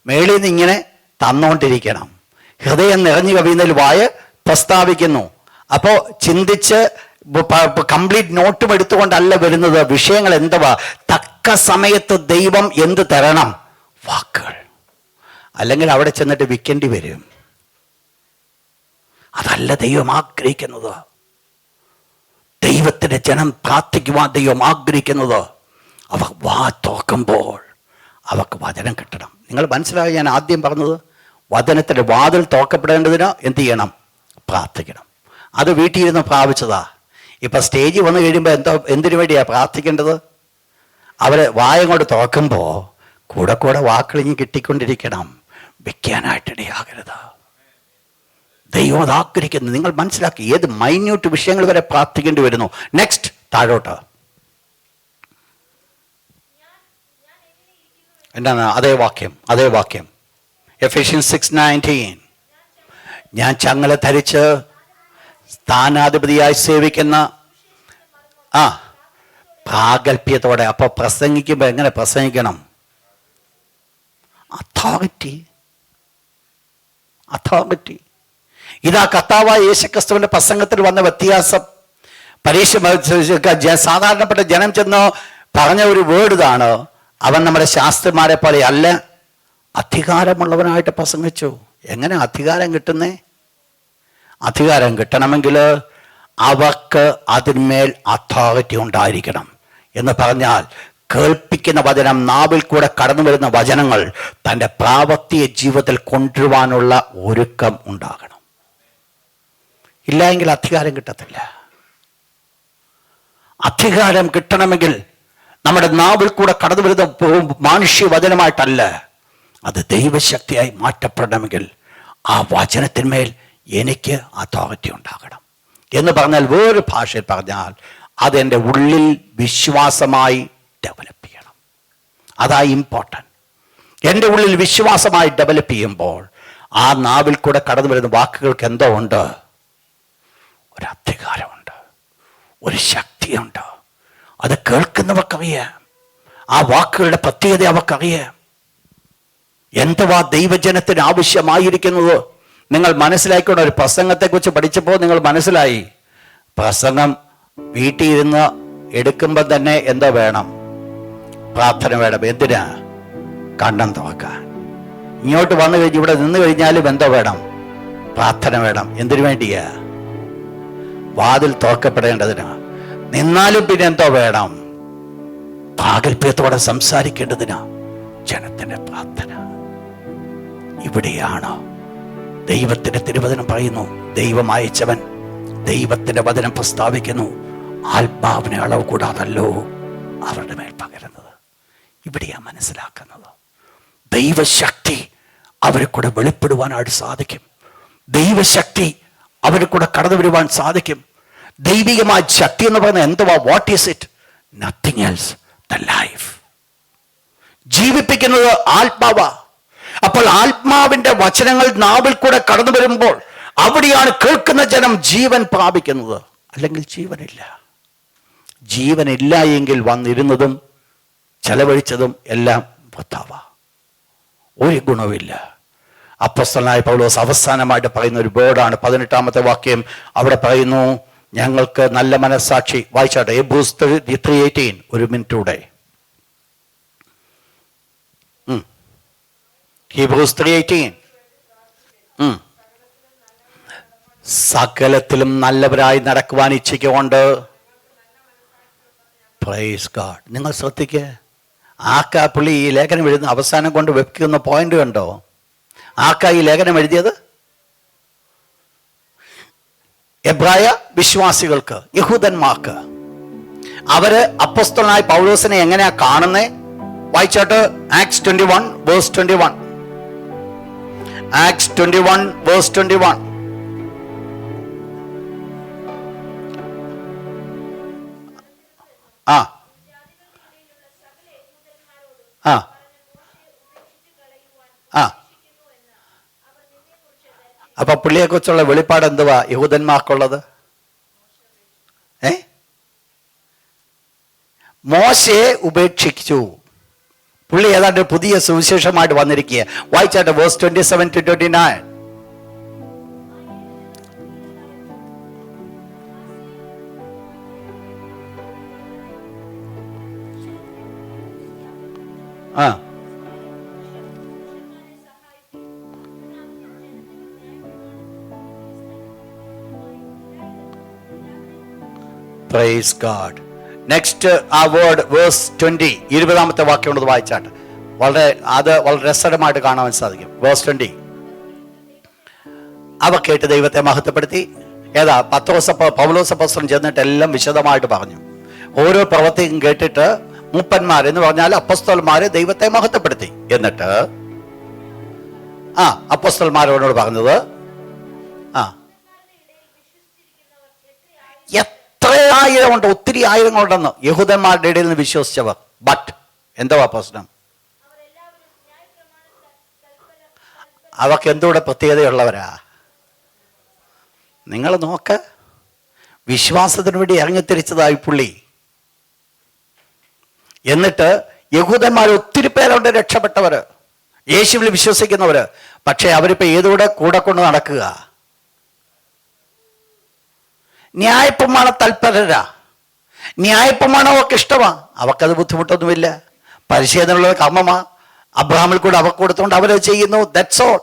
മേളിൽ നിന്ന് ഇങ്ങനെ തന്നുകൊണ്ടിരിക്കണം. ഹൃദയം നിറഞ്ഞു കവിയുന്നതിൽ വായ പ്രസ്താവിക്കുന്നു. അപ്പോൾ ചിന്തിച്ച് കംപ്ലീറ്റ് നോട്ടും എടുത്തുകൊണ്ടല്ല വരുന്നത്. വിഷയങ്ങൾ എന്തുവാ? തക്ക സമയത്ത് ദൈവം എന്ത് തരണം? വാക്കുകൾ. അല്ലെങ്കിൽ അവിടെ ചെന്നിട്ട് വിൽക്കേണ്ടി വരും. അതല്ല ദൈവം ആഗ്രഹിക്കുന്നത്. ദൈവത്തിന്റെ ജനം പ്രാർത്ഥിക്കുവാൻ ദൈവം ആഗ്രഹിക്കുന്നത് അവർ വാ തുറക്കുമ്പോൾ അവർക്ക് വചനം കിട്ടണം. നിങ്ങൾ മനസ്സിലായി ഞാൻ ആദ്യം പറഞ്ഞത്? വചനത്തിന്റെ വാതിൽ തുറക്കപ്പെടേണ്ടതിന് എന്ത് ചെയ്യണം? പ്രാർത്ഥിക്കണം. അത് വീട്ടിൽ ഇരുന്ന് പ്രാപിച്ചതാ. ഇപ്പം സ്റ്റേജിൽ വന്നു കഴിയുമ്പോൾ എന്തിനു വേണ്ടിയാണ് പ്രാർത്ഥിക്കേണ്ടത്? അവരെ വായ കൊണ്ട് തുറക്കുമ്പോൾ കൂടെ വാക്കളിഞ്ഞ് കിട്ടിക്കൊണ്ടിരിക്കണം. വെക്കാനായിട്ടിടയാകരുത്. ദൈവം അത് ആഗ്രഹിക്കുന്നു. നിങ്ങൾ മനസ്സിലാക്കി, ഏത് മൈന്യൂട്ട് വിഷയങ്ങൾ വരെ പ്രാർത്ഥിക്കേണ്ടി വരുന്നു. നെക്സ്റ്റ് താഴോട്ട് എന്താണ്? അതേ വാക്യം എഫേസ്യൻസ് 6:19. ഞാൻ ചങ്ങല ധരിച്ച് സ്ഥാനാധിപതിയായി സേവിക്കുന്ന പ്രാഗൽഭ്യത്തോടെ. അപ്പൊ പ്രസംഗിക്കുമ്പോ എങ്ങനെ പ്രസംഗിക്കണം? അതോറിറ്റി. ഇതാ കർത്താവായ യേശുക്രിസ്തുവിന്റെ പ്രസംഗത്തിൽ വന്ന വ്യത്യാസം. സാധാരണപ്പെട്ട ജനം ചെന്ന് പറഞ്ഞ ഒരു വേർഡ് ഇതാണ്: അവൻ നമ്മുടെ ശാസ്ത്രന്മാരെ പോലെ അല്ല, അധികാരമുള്ളവനായിട്ട് പ്രസംഗിച്ചു. എങ്ങനെ അധികാരം കിട്ടുന്നേ? അധികാരം കിട്ടണമെങ്കിൽ അവർക്ക് അതിന്മേൽ അതോറിറ്റി ഉണ്ടായിരിക്കണം. എന്ന് പറഞ്ഞാൽ കേൾപ്പിക്കുന്ന വചനം, നാവിൽ കൂടെ കടന്നു വരുന്ന വചനങ്ങൾ തൻ്റെ പ്രാവർത്തിക ജീവിതത്തിൽ കൊണ്ടുവരുവാനുള്ള ഒരുക്കം ഉണ്ടാകണം. ഇല്ലെങ്കിൽ അധികാരം കിട്ടത്തില്ല. അധികാരം കിട്ടണമെങ്കിൽ നമ്മുടെ നാവിൽ കൂടെ കടന്നു വരുന്ന മാനുഷ്യ വചനമായിട്ടല്ല, അത് ദൈവശക്തിയായി മാറ്റപ്പെടണമെങ്കിൽ ആ വചനത്തിന്മേൽ എനിക്ക് അതോറിറ്റി ഉണ്ടാകണം. എന്ന് പറഞ്ഞാൽ, വേറൊരു ഭാഷയിൽ പറഞ്ഞാൽ, അതെൻ്റെ ഉള്ളിൽ വിശ്വാസമായി ഡെവലപ്പ് ചെയ്യണം. അതാ ഇമ്പോർട്ടൻറ്റ്. എൻ്റെ ഉള്ളിൽ വിശ്വാസമായി ഡെവലപ്പ് ചെയ്യുമ്പോൾ ആ നാവിൽ കൂടെ കടന്നു വരുന്ന വാക്കുകൾക്ക് എന്തോ ഉണ്ട്? ഒരു അധികാരമുണ്ട്, ഒരു ശക്തിയുണ്ട്. അത് കേൾക്കുന്നവർക്കറിയാം. ആ വാക്കുകളുടെ പ്രത്യേകത അവർക്കറിയാം. എന്തുവാ ദൈവജനത്തിന് ആവശ്യമായിരിക്കുന്നത് നിങ്ങൾ മനസ്സിലാക്കിക്കൊണ്ട്. ഒരു പ്രസംഗത്തെക്കുറിച്ച് പഠിച്ചപ്പോൾ നിങ്ങൾ മനസ്സിലായി, പ്രസംഗം വീട്ടിൽ ഇരുന്ന് എടുക്കുമ്പോൾ തന്നെ എന്തോ വേണം? പ്രാർത്ഥന വേണം. എന്തിനാ? കണ്ണം തുറക്കാൻ. ഇങ്ങോട്ട് വന്നു കഴിഞ്ഞ് ഇവിടെ നിന്ന് കഴിഞ്ഞാലും എന്തോ വേണം? പ്രാർത്ഥന വേണം. എന്തിനു വേണ്ടിയാ? വാതിൽ തുറക്കപ്പെടേണ്ടതിനാ. നിന്നാലും പിന്നെ എന്തോ വേണം? പ്രാഗൽഭ്യത്തോടെ സംസാരിക്കേണ്ടതിനാ ജനത്തിന്റെ പ്രാർത്ഥന. ഇവിടെയാണ് ദൈവത്തിന്റെ തിരുവചനം പറയുന്നു, ദൈവം അയച്ചവൻ ദൈവത്തിന്റെ വചനം പ്രസ്താവിക്കുന്നു, ആത്മാവിനെ അളവ് കൂടാതല്ലോ അവരുടെ മേൽ പകരുന്നത്. ഇവിടെയാ മനസ്സിലാക്കുന്നത്, ദൈവശക്തി അവരെ കൂടെ വെളിപ്പെടുവാനായിട്ട് സാധിക്കും. ദൈവശക്തി അവരെ കൂടെ കടന്നു വരുവാൻ സാധിക്കും. ദൈവികമായ ശക്തി എന്ന് പറയുന്നത് എന്തുവാ? What is it? Nothing else, the life. ജീവിപ്പിക്കുന്നത് ആത്മാവാ. അപ്പോൾ ആത്മാവിന്റെ വചനങ്ങൾ നാവിൽ കൂടെ കടന്നു വരുമ്പോൾ അവിടെയാണ് കേൾക്കുന്ന ജനം ജീവൻ പ്രാപിക്കുന്നത്. അല്ലെങ്കിൽ ജീവനില്ല. ജീവനില്ല എങ്കിൽ വന്നിരുന്നതും ചെലവഴിച്ചതും എല്ലാം വൃഥാവാ, ഒരു ഗുണവുമില്ല. അപ്പോസ്തലനായ പൗലോസ് അവസാനമായിട്ട് പറയുന്ന ഒരു വേർഡാണ് 18-ാമത്തെ വാക്യം. അവിടെ പറയുന്നു, ഞങ്ങൾക്ക് നല്ല മനസ്സാക്ഷി. വായിച്ചാട്ടെ, Hebrews 3:18. ഒരു മിനിറ്റ് കൂടെ. Hebrews 3:18. സകലത്തിലും നല്ലവരായി നടക്കുവാൻ ഇച്ഛിക്കൊണ്ട്. Praise God. നിങ്ങൾ ശ്രദ്ധിക്കുക, ആക്കാ പുള്ളി ഈ ലേഖനം എഴുതുന്ന അവസാനം കൊണ്ട് വെക്കുന്ന പോയിന്റ് കണ്ടോ? ആക്കാ ഈ ലേഖനം എഴുതിയത് എബ്രായ വിശ്വാസികൾക്ക്, യഹൂദന്മാർക്ക്. അവര് അപ്പോസ്തലനായ പൗലോസിനെ എങ്ങനെയാ കാണുന്നേ? വായിച്ചോട്ട്, ആക്ട്സ് 21:21. ആക്ട്സ് 21:21. ആ ആ ആ അപ്പൊ പുള്ളിയെ കുറിച്ചുള്ള വെളിപ്പാട് എന്തുവാ യഹൂദന്മാർക്കുള്ളത്? മോശയെ ഉപേക്ഷിച്ചു. പുള്ളി ഏതാണ്ട് പുതിയ സുവിശേഷമായിട്ട് വന്നിരിക്കുക. വായിച്ചാട്ടെ, വേഴ്സ് 27-29. ആ പ്രൈസ് ഗോഡ്. നെക്സ്റ്റ് ആ വേർഡ് വേഴ്സ് 20, 20-ാമത്തെ വാക്യം കൊണ്ട് വായിച്ചാട്ട് വളരെ രസകരമായിട്ട് കാണാൻ സാധിക്കും. വേഴ്സ് 20. അവ കേട്ട് ദൈവത്തെ മഹത്വപ്പെടുത്തി. ഏതാ? പൗലോസ് അപ്പോസ്തലൻ ചെന്നിട്ട് എല്ലാം വിശദമായിട്ട് പറഞ്ഞു. ഓരോ പ്രവൃത്തിയും കേട്ടിട്ട് മൂപ്പന്മാർ എന്ന് പറഞ്ഞാൽ അപ്പോസ്തലന്മാരെ ദൈവത്തെ മഹത്വപ്പെടുത്തി. എന്നിട്ട് അപ്പോസ്തലന്മാരോട് പറഞ്ഞത്, എത്ര ആയിരം ഉണ്ട്, ഒത്തിരി ആയിരങ്ങളുണ്ടെന്ന് യഹൂദന്മാരുടെ ഇടയിൽ നിന്ന് വിശ്വസിച്ചവർ. ബട്ട് എന്തുവാ പ്രശ്നം? അവർക്ക് എന്തുകൂടെ പ്രത്യേകതയുള്ളവരാ? നിങ്ങൾ നോക്ക്, വിശ്വാസത്തിന് വേണ്ടി ഇറങ്ങിത്തിരിച്ചതായി പുള്ളി. എന്നിട്ട് യഹൂദന്മാർ ഒത്തിരി പേരുണ്ട് രക്ഷപ്പെട്ടവര്, യേശുവിൽ വിശ്വസിക്കുന്നവര്. പക്ഷെ അവരിപ്പോ ഏതോടെ കൂടെ കൊണ്ട് നടക്കുക? ന്യായപ്രമാണ തൽപരരാ. ന്യായപ്രമാണം അവർക്ക് ഇഷ്ടമാ, അവർക്കത് ബുദ്ധിമുട്ടൊന്നുമില്ല. പരിശീലനമുള്ള കർമ്മമാ, അബ്രഹാമിൽ കൂടെ അവർക്ക് കൊടുത്തുകൊണ്ട് അവരത് ചെയ്യുന്നു. That's all.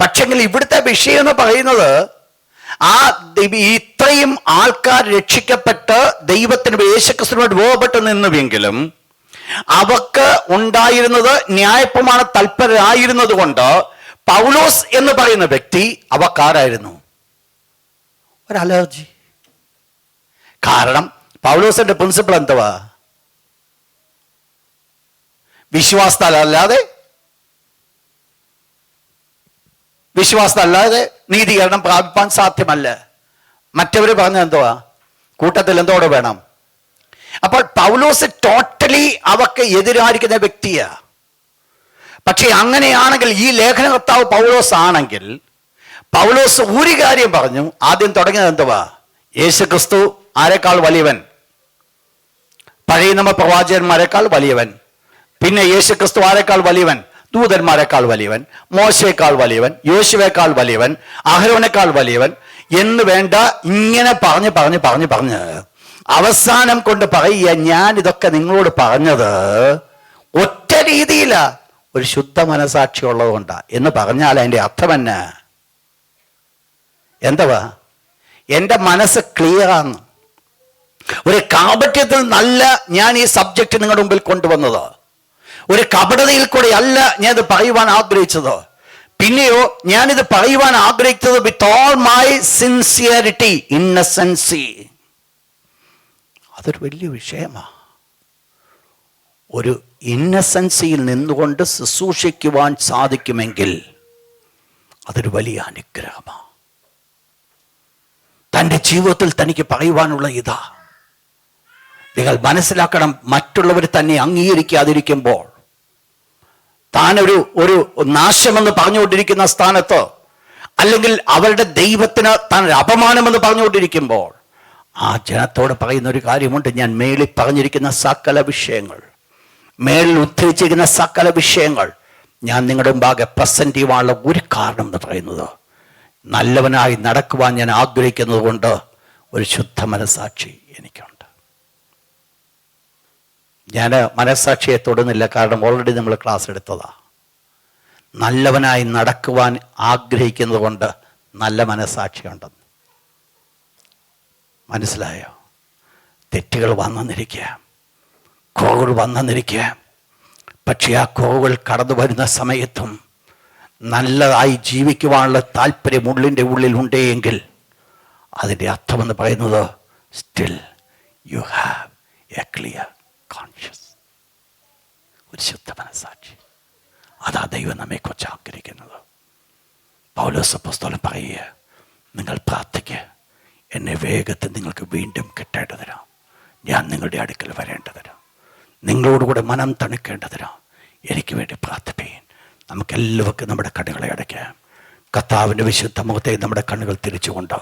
പക്ഷെങ്കിൽ ഇവിടുത്തെ വിഷയം എന്ന് പറയുന്നത്, ഇത്രയും ആൾക്കാർ രക്ഷിക്കപ്പെട്ട് ദൈവത്തിന് യേശുക്രിസ്തുവിനോട് വേർപെട്ട് നിന്നുവെങ്കിലും അവർക്ക് ഉണ്ടായിരുന്നത് ന്യായപ്രമാണ തൽപരരായിരുന്നത് കൊണ്ട് പൗലോസ് എന്ന് പറയുന്ന വ്യക്തി അവക്കാരായിരുന്നു? ഒരു അലർജി. കാരണം പൗലോസിന്റെ പ്രിൻസിപ്പിൾ എന്തുവാ? വിശ്വാസത്താലല്ലാതെ നീതീകരണം പ്രാപിപ്പാൻ സാധ്യമല്ല. മറ്റവര് പറഞ്ഞ എന്തുവാ? കൂട്ടത്തിൽ എന്തോടെ വേണം? അപ്പോൾ പൗലോസ് ടോട്ടലി അവക്ക് എതിരായിരിക്കുന്ന വ്യക്തിയാ. പക്ഷെ അങ്ങനെയാണെങ്കിൽ ഈ ലേഖനകർത്താവ് പൗലോസ് ആണെങ്കിൽ, പൗലോസ് ഒരു കാര്യം പറഞ്ഞു. ആദ്യം തുടങ്ങിയത് എന്തുവാ? യേശുക്രിസ്തു ആരെക്കാൾ വലിയവൻ? പഴയ നിയമ പ്രവാചകന്മാരെക്കാൾ വലിയവൻ. പിന്നെ യേശുക്രിസ്തു ആരെക്കാൾ വലിയവൻ? ദൂതന്മാരെക്കാൾ വലിയവൻ, മോശയേക്കാൾ വലിയവൻ, യോശുവേക്കാൾ വലിയവൻ, അഹരോനേക്കാൾ വലിയവൻ എന്ന് വേണ്ട. ഇങ്ങനെ പറഞ്ഞ് അവസാനം കൊണ്ട് പറയുക, ഞാൻ ഇതൊക്കെ നിങ്ങളോട് പറഞ്ഞത് ഒറ്റ രീതിയില ഒരു ശുദ്ധ മനസാക്ഷി ഉള്ളത് കൊണ്ടാ എന്ന് പറഞ്ഞാൽ അതിന്റെ അർത്ഥം എന്നാ? എന്തുവാ? എൻ്റെ മനസ്സ് ക്ലിയറാണ്. ഒരു കാപട്യത്തിൽ നല്ല ഞാൻ ഈ സബ്ജക്റ്റ് നിങ്ങളുടെ മുമ്പിൽ കൊണ്ടുവന്നത്. ഒരു കപടതയിൽ കൂടെ അല്ല ഞാൻ ഇത് പറയുവാൻ ആഗ്രഹിച്ചത്. പിന്നെയോ ഞാനിത് പറയുവാൻ ആഗ്രഹിച്ചത് വിത്ത് ഓൾ മൈ സിൻസിയറിറ്റി, ഇന്നസെൻസി. അതൊരു വലിയ വിഷയമാണ്. ഒരു ഇന്നസെൻസിയിൽ നിന്നുകൊണ്ട് ശുശ്രൂഷിക്കുവാൻ സാധിക്കുമെങ്കിൽ അതൊരു വലിയ അനുഗ്രഹമാണ്. തൻ്റെ ജീവിതത്തിൽ തനിക്ക് പറയുവാനുള്ള ഇതാ. നിങ്ങൾ മനസ്സിലാക്കണം, മറ്റുള്ളവർ തന്നെ അംഗീകരിക്കാതിരിക്കുമ്പോൾ, താനൊരു ഒരു നാശമെന്ന് പറഞ്ഞുകൊണ്ടിരിക്കുന്ന സ്ഥാനത്ത്, അല്ലെങ്കിൽ അവരുടെ ദൈവത്തിന് താൻ അപമാനമെന്ന് പറഞ്ഞുകൊണ്ടിരിക്കുമ്പോൾ, ആ ജനത്തോട് പറയുന്ന ഒരു കാര്യമുണ്ട്. ഞാൻ മേളിൽ പറഞ്ഞിരിക്കുന്ന സകല വിഷയങ്ങൾ, മേളിൽ ഉദ്ധരിച്ചിരിക്കുന്ന സകല വിഷയങ്ങൾ ഞാൻ നിങ്ങളുടെ മുമ്പാകെ പ്രസന്റ് ചെയ്യുവാനുള്ള ഒരു കാരണം എന്ന് പറയുന്നത്, നല്ലവനായി നടക്കുവാൻ ഞാൻ ആഗ്രഹിക്കുന്നത് കൊണ്ട് ഒരു ശുദ്ധ മനസാക്ഷി എനിക്കുണ്ട്. ഞാൻ മനസാക്ഷിയെ തൊടുന്നില്ല, കാരണം ഓൾറെഡി നമ്മൾ ക്ലാസ് എടുത്തതാ. നല്ലവനായി നടക്കുവാൻ ആഗ്രഹിക്കുന്നത് കൊണ്ട് നല്ല മനസാക്ഷി ഉണ്ടെന്ന് മനസ്സിലായോ? തെറ്റുകൾ വന്നെന്നിരിക്കുക, കുറവുകൾ വന്നെന്നിരിക്കുക, പക്ഷേ ആ കുറവുകൾ കടന്നു വരുന്ന സമയത്തും നല്ലതായി ജീവിക്കുവാനുള്ള താല്പര്യം ഉള്ളിൻ്റെ ഉള്ളിൽ ഉണ്ടെങ്കിൽ അതിൻ്റെ അർത്ഥമെന്ന് പറയുന്നത് still you have A clear conscious, ഒരു ശുദ്ധ മനസാക്ഷി. അതാ ദൈവം നമ്മെക്കുറിച്ച് ആഗ്രഹിക്കുന്നത്. പൗലോസ് അപ്പോസ്തലൻ പറയുക, നിങ്ങൾ പ്രാർത്ഥിക്കുക, എന്നെ വേഗത്തിൽ നിങ്ങൾക്ക് വീണ്ടും കിട്ടേണ്ടതിനോ, ഞാൻ നിങ്ങളുടെ അടുക്കൽ വരേണ്ടതിനോ, നിങ്ങളോടുകൂടെ മനം തണുക്കേണ്ടതിനോ എനിക്ക് വേണ്ടി പ്രാർത്ഥിപ്പീൻ. നമുക്കെല്ലാവർക്കും നമ്മുടെ കണ്ണുകളെ അടയ്ക്കാം. കർത്താവിൻ്റെ വിശുദ്ധ മുഖത്തെ നമ്മുടെ കണ്ണുകൾ തിരിച്ചുകൊണ്ട്